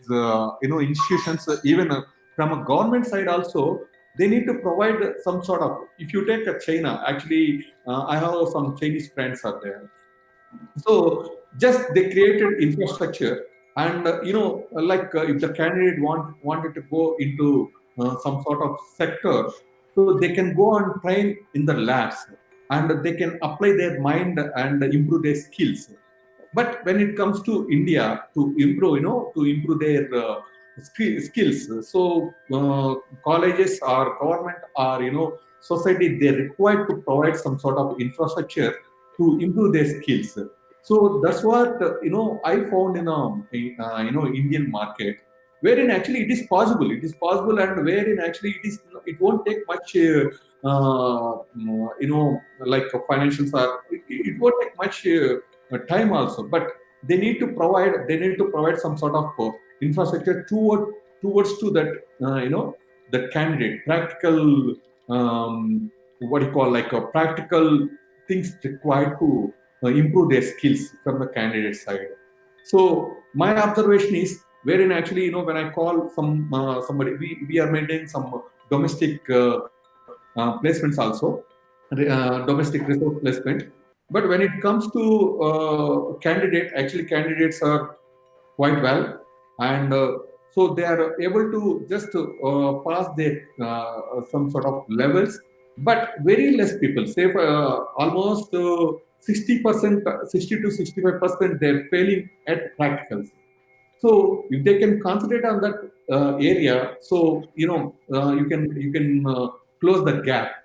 institutions, even from a government side also, they need to provide some sort of. If you take a China, actually, I have some Chinese friends out there. So just they created infrastructure, and if the candidate wanted to go into some sort of sector, so they can go and train in the labs, and they can apply their mind and improve their skills. But when it comes to India, to improve their skills, so colleges or government or society, they're required to provide some sort of infrastructure to improve their skills. So that's what I found in Indian market, wherein actually it is possible. It is possible, and wherein actually it won't take much. Like financials are. It won't take much time also, but they need to provide some sort of infrastructure towards to that the candidate practical what you call like a practical things required to improve their skills from the candidate side. So my observation is wherein actually when I call somebody, we are maintaining some domestic placements also, domestic resource placement. But when it comes to actually candidates are quite well, and so they are able to just pass their some sort of levels, but very less people, say almost 60%, 60 to 65%, they're failing at practicals. So if they can concentrate on that area, so you can close the gap.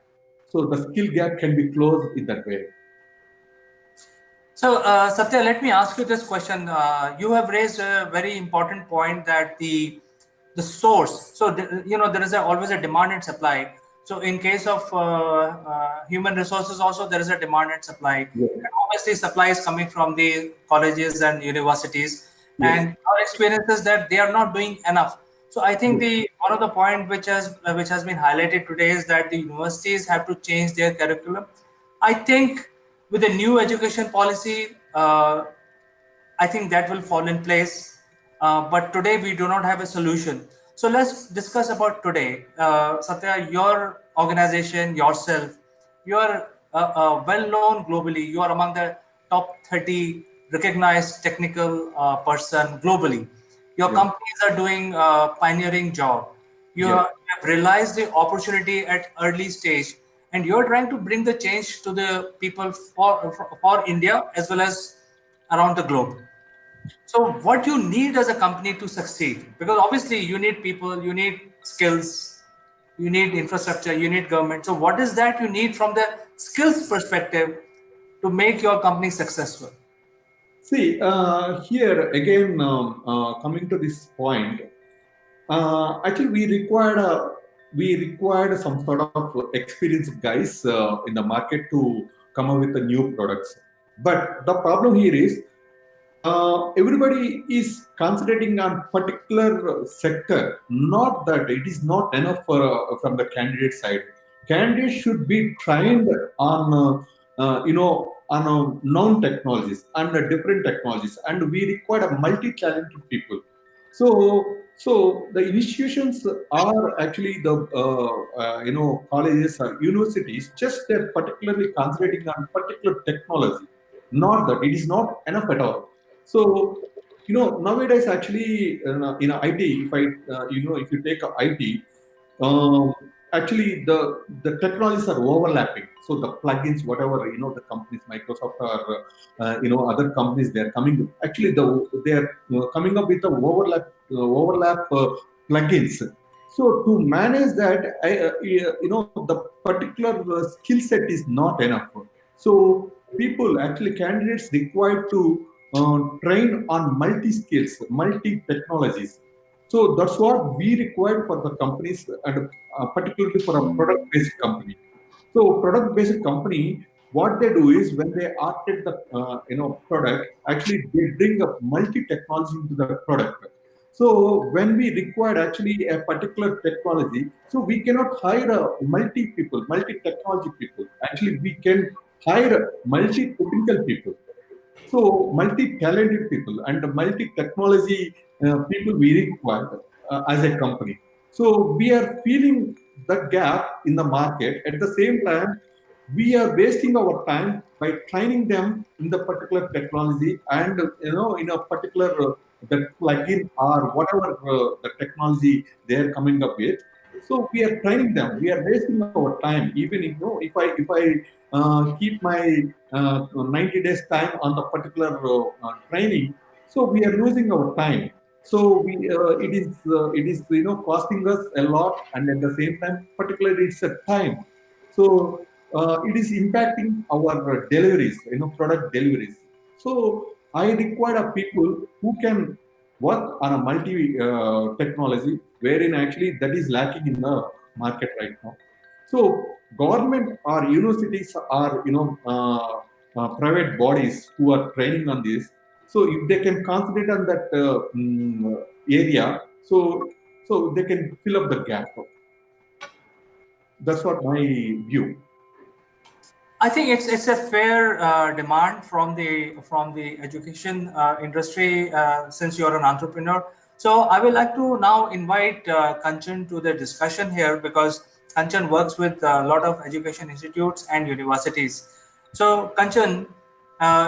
So the skill gap can be closed in that way. So, Satya, let me ask you this question. You have raised a very important point that the source. So, there is always a demand and supply. So, in case of human resources, also there is a demand and supply. Yes. And obviously, supply is coming from the colleges and universities. Yes. And our experience is that they are not doing enough. So, I think one of the point which has been highlighted today is that the universities have to change their curriculum. I think with the new education policy, I think that will fall in place. But today we do not have a solution. So let's discuss about today. Satya, your organization, yourself, you are well known globally. You are among the top 30 recognized technical person globally. Your companies are doing pioneering job. You have realized the opportunity at early stage, and you're trying to bring the change to the people for India as well as around the globe. So what you need as a company to succeed, because obviously you need people, you need skills, you need infrastructure, you need government. So what is that you need from the skills perspective to make your company successful? See, here again, coming to this point, actually we required some sort of experienced guys in the market to come up with the new products. But the problem here is everybody is concentrating on particular sector. Not that it is not enough from the candidate side. Candidates should be trained on known technologies and different technologies, and we require a multi-talented people. So the institutions are actually the colleges or universities. Just they're particularly concentrating on particular technology. Not that it is not enough at all. So nowadays actually in IT, if you take IT, um, actually the technologies are overlapping. So the plugins, whatever the companies, Microsoft or other companies, they are coming. Actually, they are coming up with the overlap plugins. So to manage that, the particular skill set is not enough. So people, actually candidates, required to train on multi skills, multi technologies. So that's what we required for the companies, and particularly for a product-based company. So product-based company, what they do is when they architect the product, actually they bring a multi-technology into the product. So when we require actually a particular technology, so we cannot hire a multi-technology people. Actually, we can hire multi-technical people. So multi-talented people and the multi-technology people we require as a company. So we are feeling the gap in the market. At the same time, we are wasting our time by training them in the particular technology and in a particular that plugin or whatever the technology they are coming up with. So we are training them. We are wasting our time. Even if I keep my 90 days time on the particular training, so we are losing our time. So it is costing us a lot, and at the same time, particularly it's a time. So it is impacting our deliveries, product deliveries. So I require a people who can work on a multi technology, wherein actually that is lacking in the market right now. So government or universities or private bodies who are training on this. So if they can concentrate on that area, so they can fill up the gap. That's what my view. I think it's a fair demand from the education industry, since you're an entrepreneur. So I would like to now invite Kanchan to the discussion here, because Kanchan works with a lot of education institutes and universities. So Kanchan,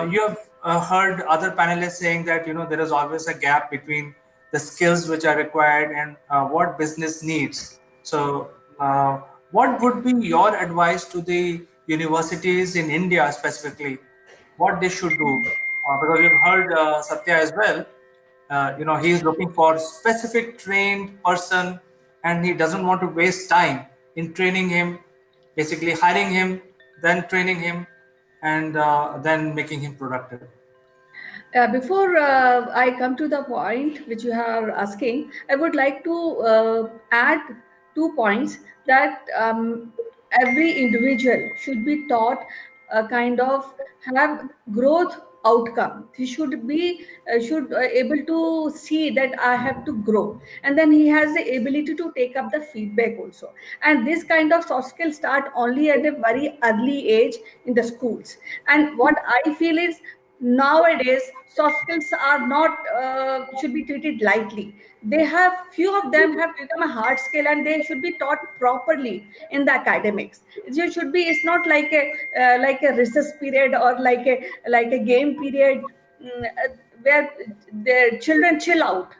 you have heard other panelists saying that there is always a gap between the skills which are required and what business needs. So what would be your advice to the universities in India specifically, what they should do? Because you've heard Satya as well. He is looking for specific trained person, and he doesn't want to waste time in training him, basically hiring him, then training him, and then making him productive. Before I come to the point which you are asking, I would like to add 2 points that every individual should be taught a kind of have growth outcome. He should be should able to see that I have to grow, and then he has the ability to take up the feedback also. And this kind of soft skills start only at a very early age in the schools. And what I feel is nowadays soft skills are not should be treated lightly. They have few of them have become a hard skill, and they should be taught properly in the academics. It should be, it's not like a recess period or like a game period, where the children chill out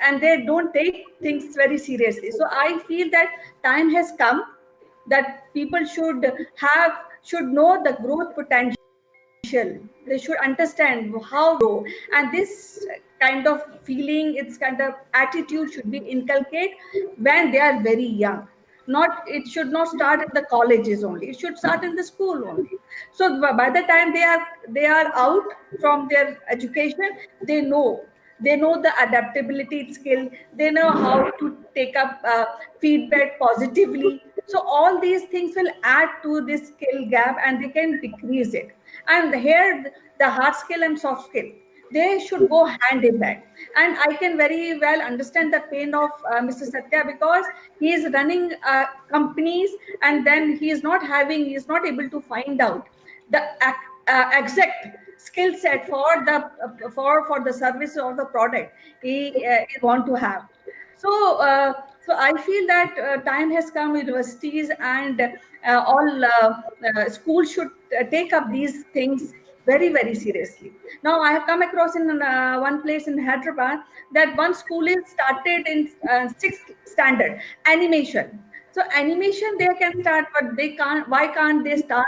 and they don't take things very seriously. So I feel that time has come that people should know the growth potential. They should understand how to grow, and this kind of feeling, its kind of attitude should be inculcated when they are very young. Not, it should not start at the colleges only, it should start in the school only. So by the time they are out from their education, they know the adaptability skill, they know how to take up feedback positively. So all these things will add to this skill gap, and they can decrease it. And here the hard skill and soft skill, they should go hand in hand. And I can very well understand the pain of Mr. Satya, because he is running companies, and then he is not able to find out the exact skill set for the service or the product he want to have. So I feel that time has come. Universities and all schools should take up these things very, very seriously. Now, I have come across in one place in Hyderabad that one school is started in sixth standard animation. So animation they can start, but they can't. Why can't they start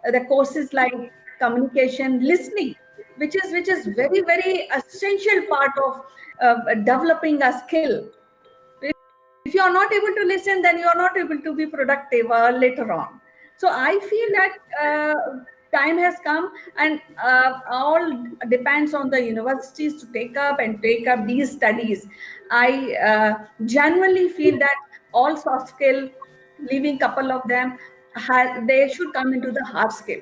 the courses like communication, listening, which is very, very essential part of developing a skill. If you are not able to listen, then you are not able to be productive later on. So I feel that time has come, and all depends on the universities to take up these studies. I genuinely feel that all soft skill, leaving couple of them, they should come into the hard skill.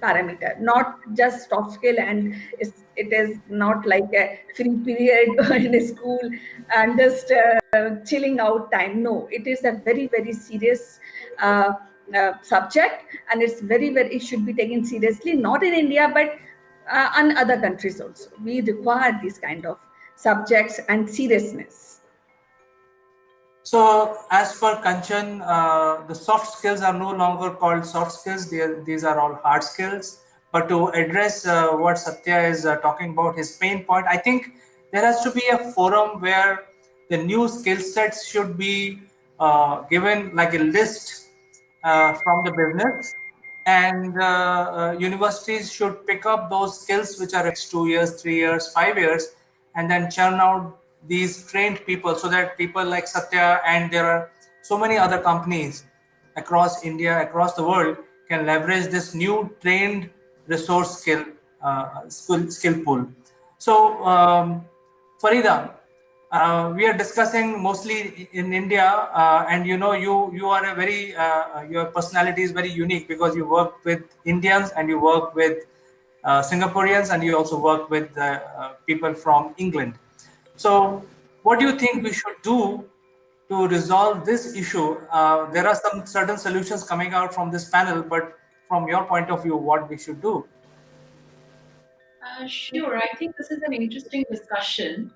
parameter, not just soft skill, and it is not like a free period in a school and just chilling out time. No, it is a very, very serious subject, and it's it should be taken seriously, not in India, but in other countries also. We require these kind of subjects and seriousness. So, as per Kanchan, the soft skills are no longer called soft skills. These are all hard skills. But to address what Satya is talking about, his pain point, I think there has to be a forum where the new skill sets should be given like a list from the business, and universities should pick up those skills which are 2 years, 3 years, 5 years, and then churn out these trained people, so that people like Satya, and there are so many other companies across India, across the world, can leverage this new trained resource skill pool. So, Farida, we are discussing mostly in India, and you are a very your personality is very unique, because you work with Indians and you work with Singaporeans, and you also work with people from England. So, what do you think we should do to resolve this issue? There are some certain solutions coming out from this panel, but from your point of view, what we should do? Sure, I think this is an interesting discussion.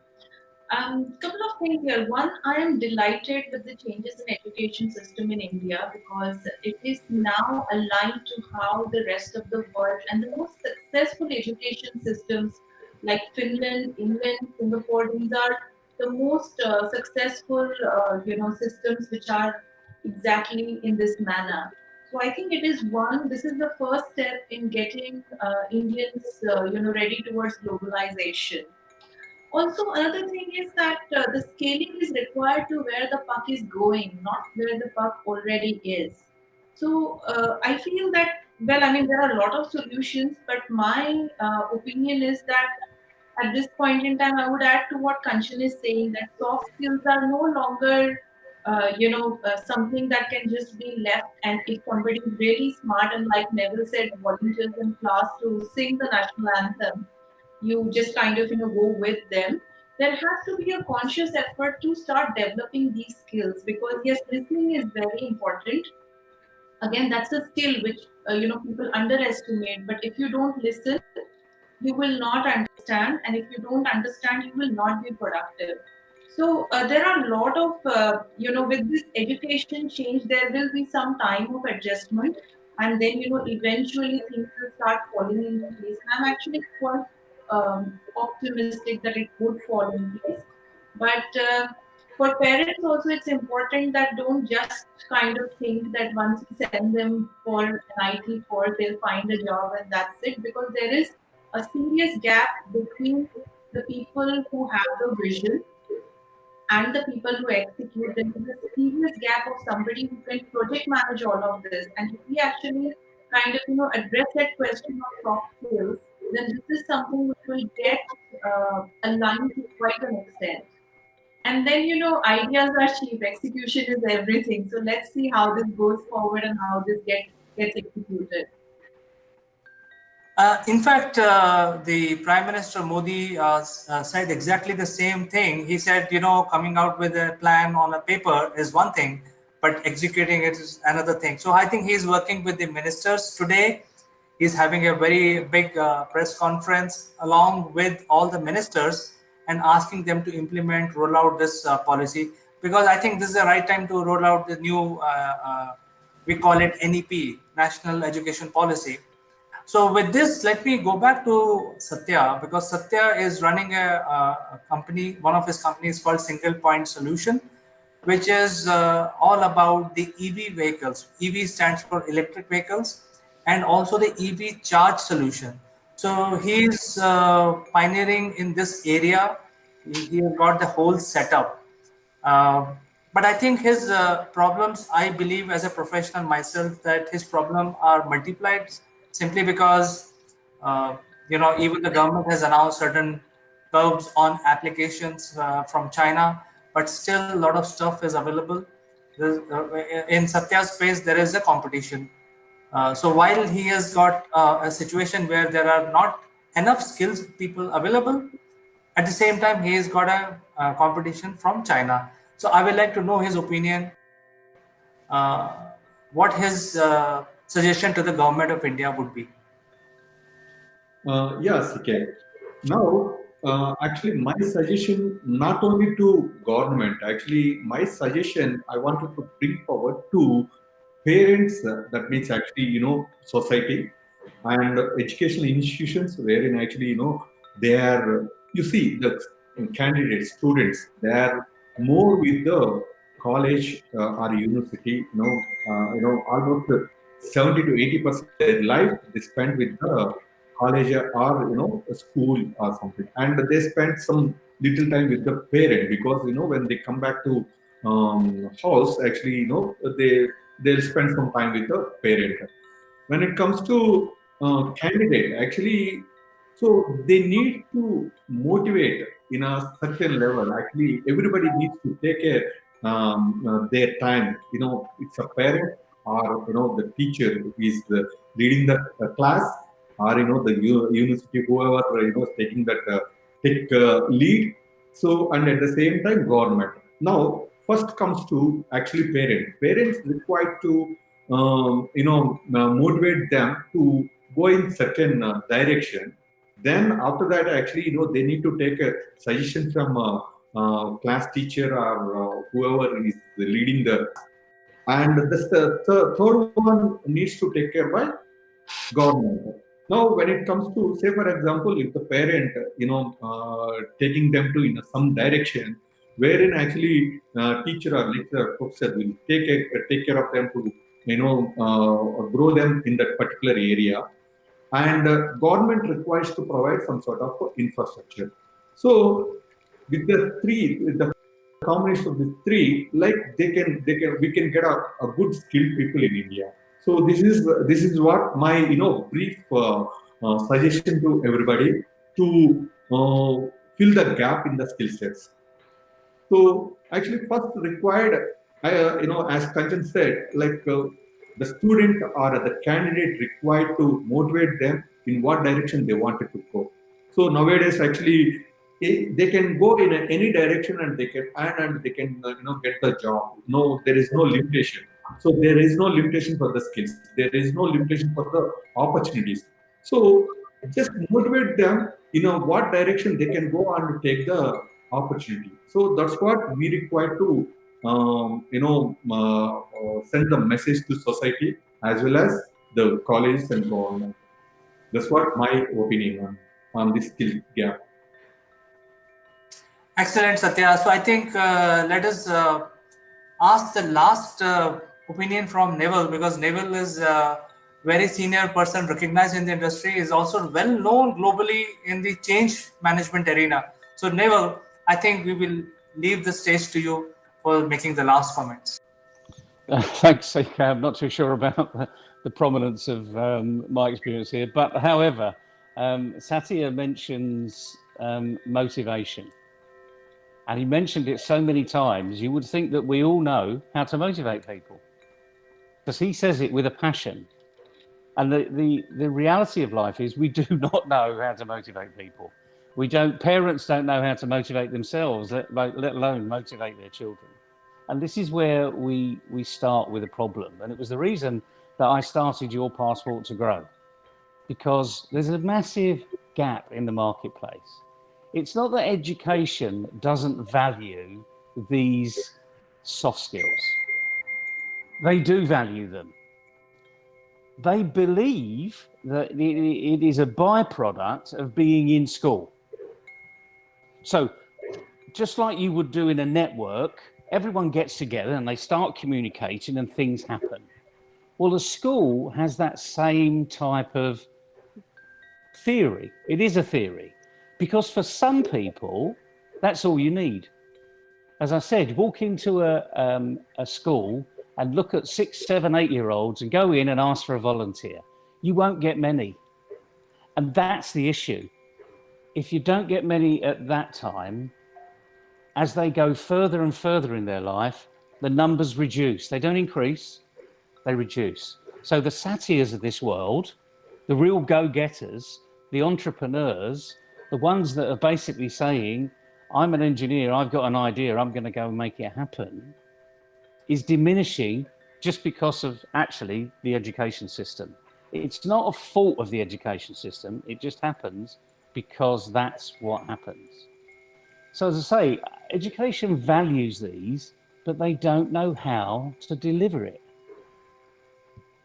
Couple of things here. One, I am delighted with the changes in education system in India, because it is now aligned to how the rest of the world and the most successful education systems like Finland, England, Singapore, these are the most successful systems which are exactly in this manner. So I think it is one. This is the first step in getting Indians ready towards globalization. Also, another thing is that the scaling is required to where the puck is going, not where the puck already is. So I feel that, well, I mean, there are a lot of solutions, but my opinion is that at this point in time, I would add to what Kanchan is saying, that soft skills are no longer, something that can just be left. And if somebody is really smart and, like Neville said, volunteers in class to sing the national anthem, you just kind of go with them. There has to be a conscious effort to start developing these skills, because yes, listening is very important. Again, that's a skill which people underestimate. But if you don't listen, you will not understand, and if you don't understand, you will not be productive. So there are a lot of with this education change, there will be some time of adjustment, and then eventually things will start falling into place. And I'm actually quite optimistic that it would fall in place. But for parents also, it's important that don't just kind of think that once you send them for an IT course, they'll find a job and that's it, because there is a serious gap between the people who have the vision and the people who execute. There is a serious gap of somebody who can project manage all of this. And if we actually kind of address that question of soft skills, then this is something which will get aligned to quite an extent. And then ideas are cheap, execution is everything. So let's see how this goes forward and how this gets executed. In fact, the Prime Minister Modi said exactly the same thing. He said, coming out with a plan on a paper is one thing, but executing it is another thing. So I think he's working with the ministers today. He's having a very big press conference along with all the ministers, and asking them to roll out this policy, because I think this is the right time to roll out the new, we call it NEP, National Education Policy. So with this, let me go back to Satya, because Satya is running a company. One of his companies called Single Point Solution, which is all about the EV vehicles. EV stands for electric vehicles, and also the EV charge solution. So he's pioneering in this area. He has got the whole setup. But I think his problems, I believe as a professional myself, that his problems are multiplied, simply because, even the government has announced certain curbs on applications from China, but still a lot of stuff is available. In Satya's space, there is a competition. So while he has got a situation where there are not enough skills people available, at the same time he has got a competition from China. So I would like to know his opinion, uh, what his suggestion to the government of India would be. Yes, okay. Now, actually, my suggestion not only to government, actually, my suggestion I wanted to bring forward to parents. That means actually, society and educational institutions, wherein actually, they are. You see, the candidates, students, they are more with the college or university. Almost 70 to 80% of their life they spend with the college or a school or something, and they spend some little time with the parent, because when they come back to house, actually they'll spend some time with the parent. When it comes to candidate, actually, so they need to motivate in a certain level. Actually, everybody needs to take their time. It's a parent or the teacher who is leading the class, or the university, whoever is taking that take lead. So, and at the same time, government. Now, first comes to actually parent. Parents required to motivate them to go in certain direction. Then after that, actually, they need to take a suggestion from class teacher or whoever is leading the. And the third one needs to take care by government. Now, when it comes to, say, for example, if the parent, taking them to some direction, wherein actually teacher or lecturer, professor will take care of them to, grow them in that particular area, and government requires to provide some sort of infrastructure. So, with the combination of the three, like we can get a good skilled people in India. So this is what my brief suggestion to everybody to fill the gap in the skill sets. So actually, first required, as Kanchan said, like the student or the candidate required to motivate them in what direction they wanted to go. So nowadays, actually, they can go in any direction and they can and they can get the job. No, there is no limitation. So there is no limitation for the skills. There is no limitation for the opportunities. So just motivate them, what direction they can go and take the opportunity. So that's what we require to, send the message to society as well as the colleges and government. That's what my opinion on this skill gap. Excellent, Satya. So I think let us ask the last opinion from Neville, because Neville is a very senior person recognized in the industry, is also well known globally in the change management arena. So Neville, I think we will leave the stage to you for making the last comments. Thanks, CK. I'm not too sure about the prominence of my experience here, but however, Satya mentions motivation. And he mentioned it so many times, you would think that we all know how to motivate people, because he says it with a passion. And the reality of life is we do not know how to motivate people. Parents don't know how to motivate themselves, let alone motivate their children. And this is where we start with a problem. And it was the reason that I started Your Passport to Grow, because there's a massive gap in the marketplace. It's not that education doesn't value these soft skills. They do value them. They believe that it is a byproduct of being in school. So just like you would do in a network, everyone gets together and they start communicating and things happen. Well, the school has that same type of theory. It is a theory. Because for some people, that's all you need. As I said, walk into a school and look at 6, 7, 8-year-olds and go in and ask for a volunteer. You won't get many. And that's the issue. If you don't get many at that time, as they go further and further in their life, the numbers reduce. They don't increase, they reduce. So the satyrs of this world, the real go-getters, the entrepreneurs, the ones that are basically saying, I'm an engineer, I've got an idea, I'm going to go and make it happen, is diminishing just because of actually the education system. It's not a fault of the education system, it just happens because that's what happens. So as I say, education values these, but they don't know how to deliver it.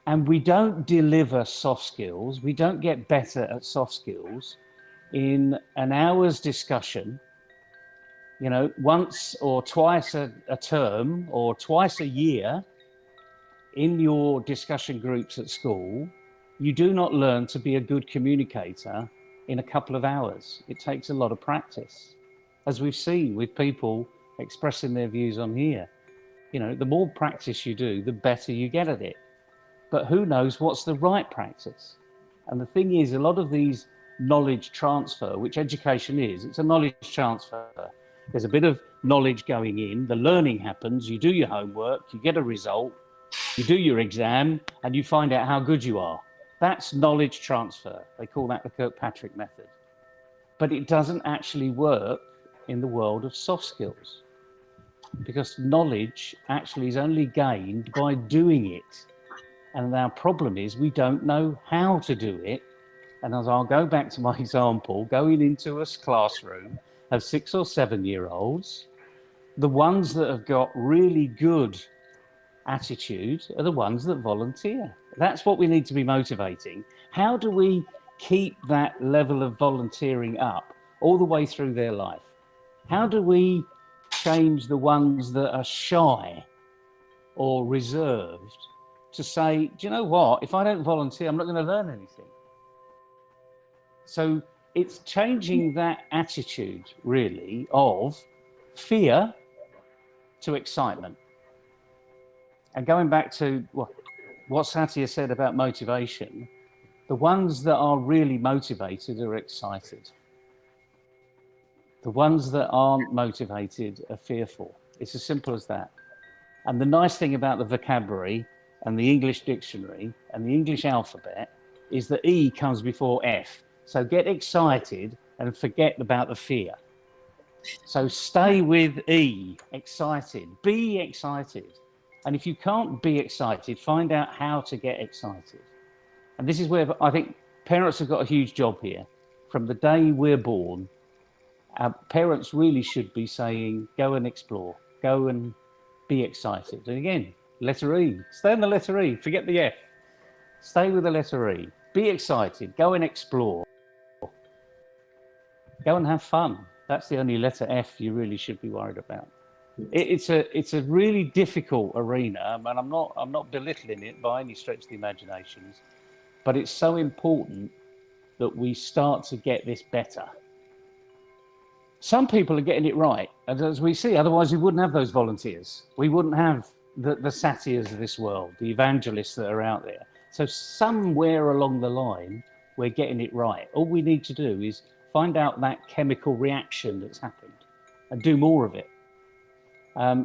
And we don't deliver soft skills, we don't get better at soft skills in an hour's discussion, you know, once or twice a term or twice a year in your discussion groups at school. You do not learn to be a good communicator in a couple of hours. It takes a lot of practice, as we've seen with people expressing their views on here. You know, the more practice you do, the better you get at it. But who knows what's the right practice? And the thing is, a lot of these knowledge transfer, which education is, it's a knowledge transfer. There's a bit of knowledge going in, the learning happens, you do your homework, you get a result, you do your exam, and you find out how good you are. That's knowledge transfer. They call that the Kirkpatrick method. But it doesn't actually work in the world of soft skills, because knowledge actually is only gained by doing it. And our problem is we don't know how to do it. And as I'll go back to my example, going into a classroom of 6 or 7 year olds, the ones that have got really good attitude are the ones that volunteer. That's what we need to be motivating. How do we keep that level of volunteering up all the way through their life? How do we change the ones that are shy or reserved to say, do you know what, if I don't volunteer, I'm not going to learn anything? So it's changing that attitude, really, of fear to excitement. And going back to what Satya said about motivation, the ones that are really motivated are excited. The ones that aren't motivated are fearful. It's as simple as that. And the nice thing about the vocabulary and the English dictionary and the English alphabet is that E comes before F. So get excited and forget about the fear. So stay with E, excited, be excited. And if you can't be excited, find out how to get excited. And this is where I think parents have got a huge job here. From the day we're born, our parents really should be saying, go and explore, go and be excited. And again, letter E, stay on the letter E, forget the F. Stay with the letter E, be excited, go and explore. Go and have fun. That's the only letter F you really should be worried about. It's a really difficult arena, and I'm not belittling it by any stretch of the imaginations, but it's so important that we start to get this better. Some people are getting it right, as we see, otherwise we wouldn't have those volunteers. We wouldn't have the satyrs of this world, the evangelists that are out there. So somewhere along the line, we're getting it right. All we need to do is find out that chemical reaction that's happened and do more of it.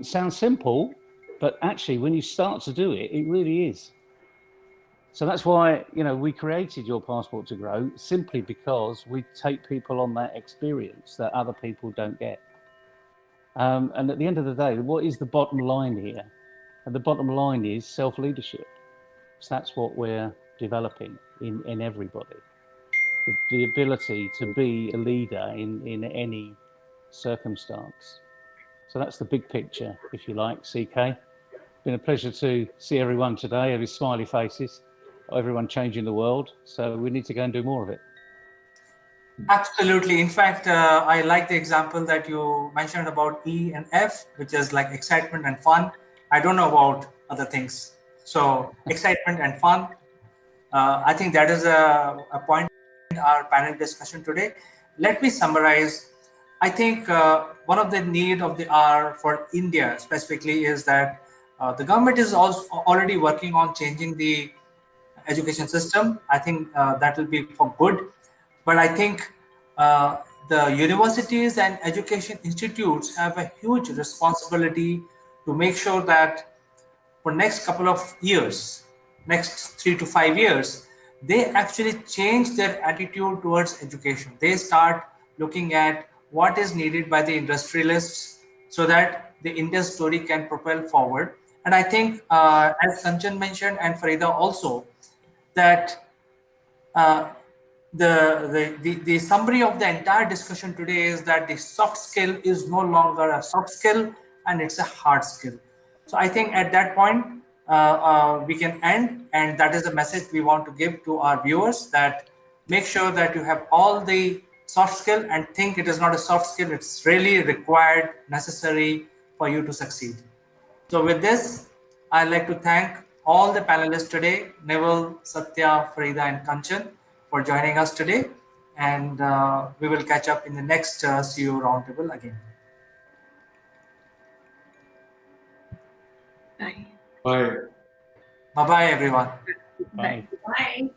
Sounds simple, but actually when you start to do it, it really is. So that's why, you know, we created Your Passport to Grow, simply because we take people on that experience that other people don't get. And at the end of the day, what is the bottom line here? And the bottom line is self-leadership. So that's what we're developing in everybody. The ability to be a leader in any circumstance. So that's the big picture, if you like, CK. Been a pleasure to see everyone today, every smiley faces, everyone changing the world. So we need to go and do more of it. Absolutely. In fact, I like the example that you mentioned about E and F, which is like excitement and fun. I don't know about other things. So excitement and fun. I think that is a point in our panel discussion today. Let me summarize. I think one of the need of the hour for India specifically is that the government is also already working on changing the education system. I think that will be for good. But I think the universities and education institutes have a huge responsibility to make sure that for next couple of years, next 3 to 5 years, they actually change their attitude towards education. They start looking at what is needed by the industrialists so that the Indian story can propel forward. And I think, as Kanchan mentioned and Farida also, that uh, the summary of the entire discussion today is that the soft skill is no longer a soft skill and it's a hard skill. So I think at that point we can end, and that is the message we want to give to our viewers, that make sure that you have all the soft skill and think it is not a soft skill, it's really required, necessary for you to succeed. So with this, I'd like to thank all the panelists today, Neville, Satya, Farida, and Kanchan, for joining us today. And we will catch up in the next CEO Roundtable again. Bye. Bye. Bye-bye, everyone. Bye. Bye.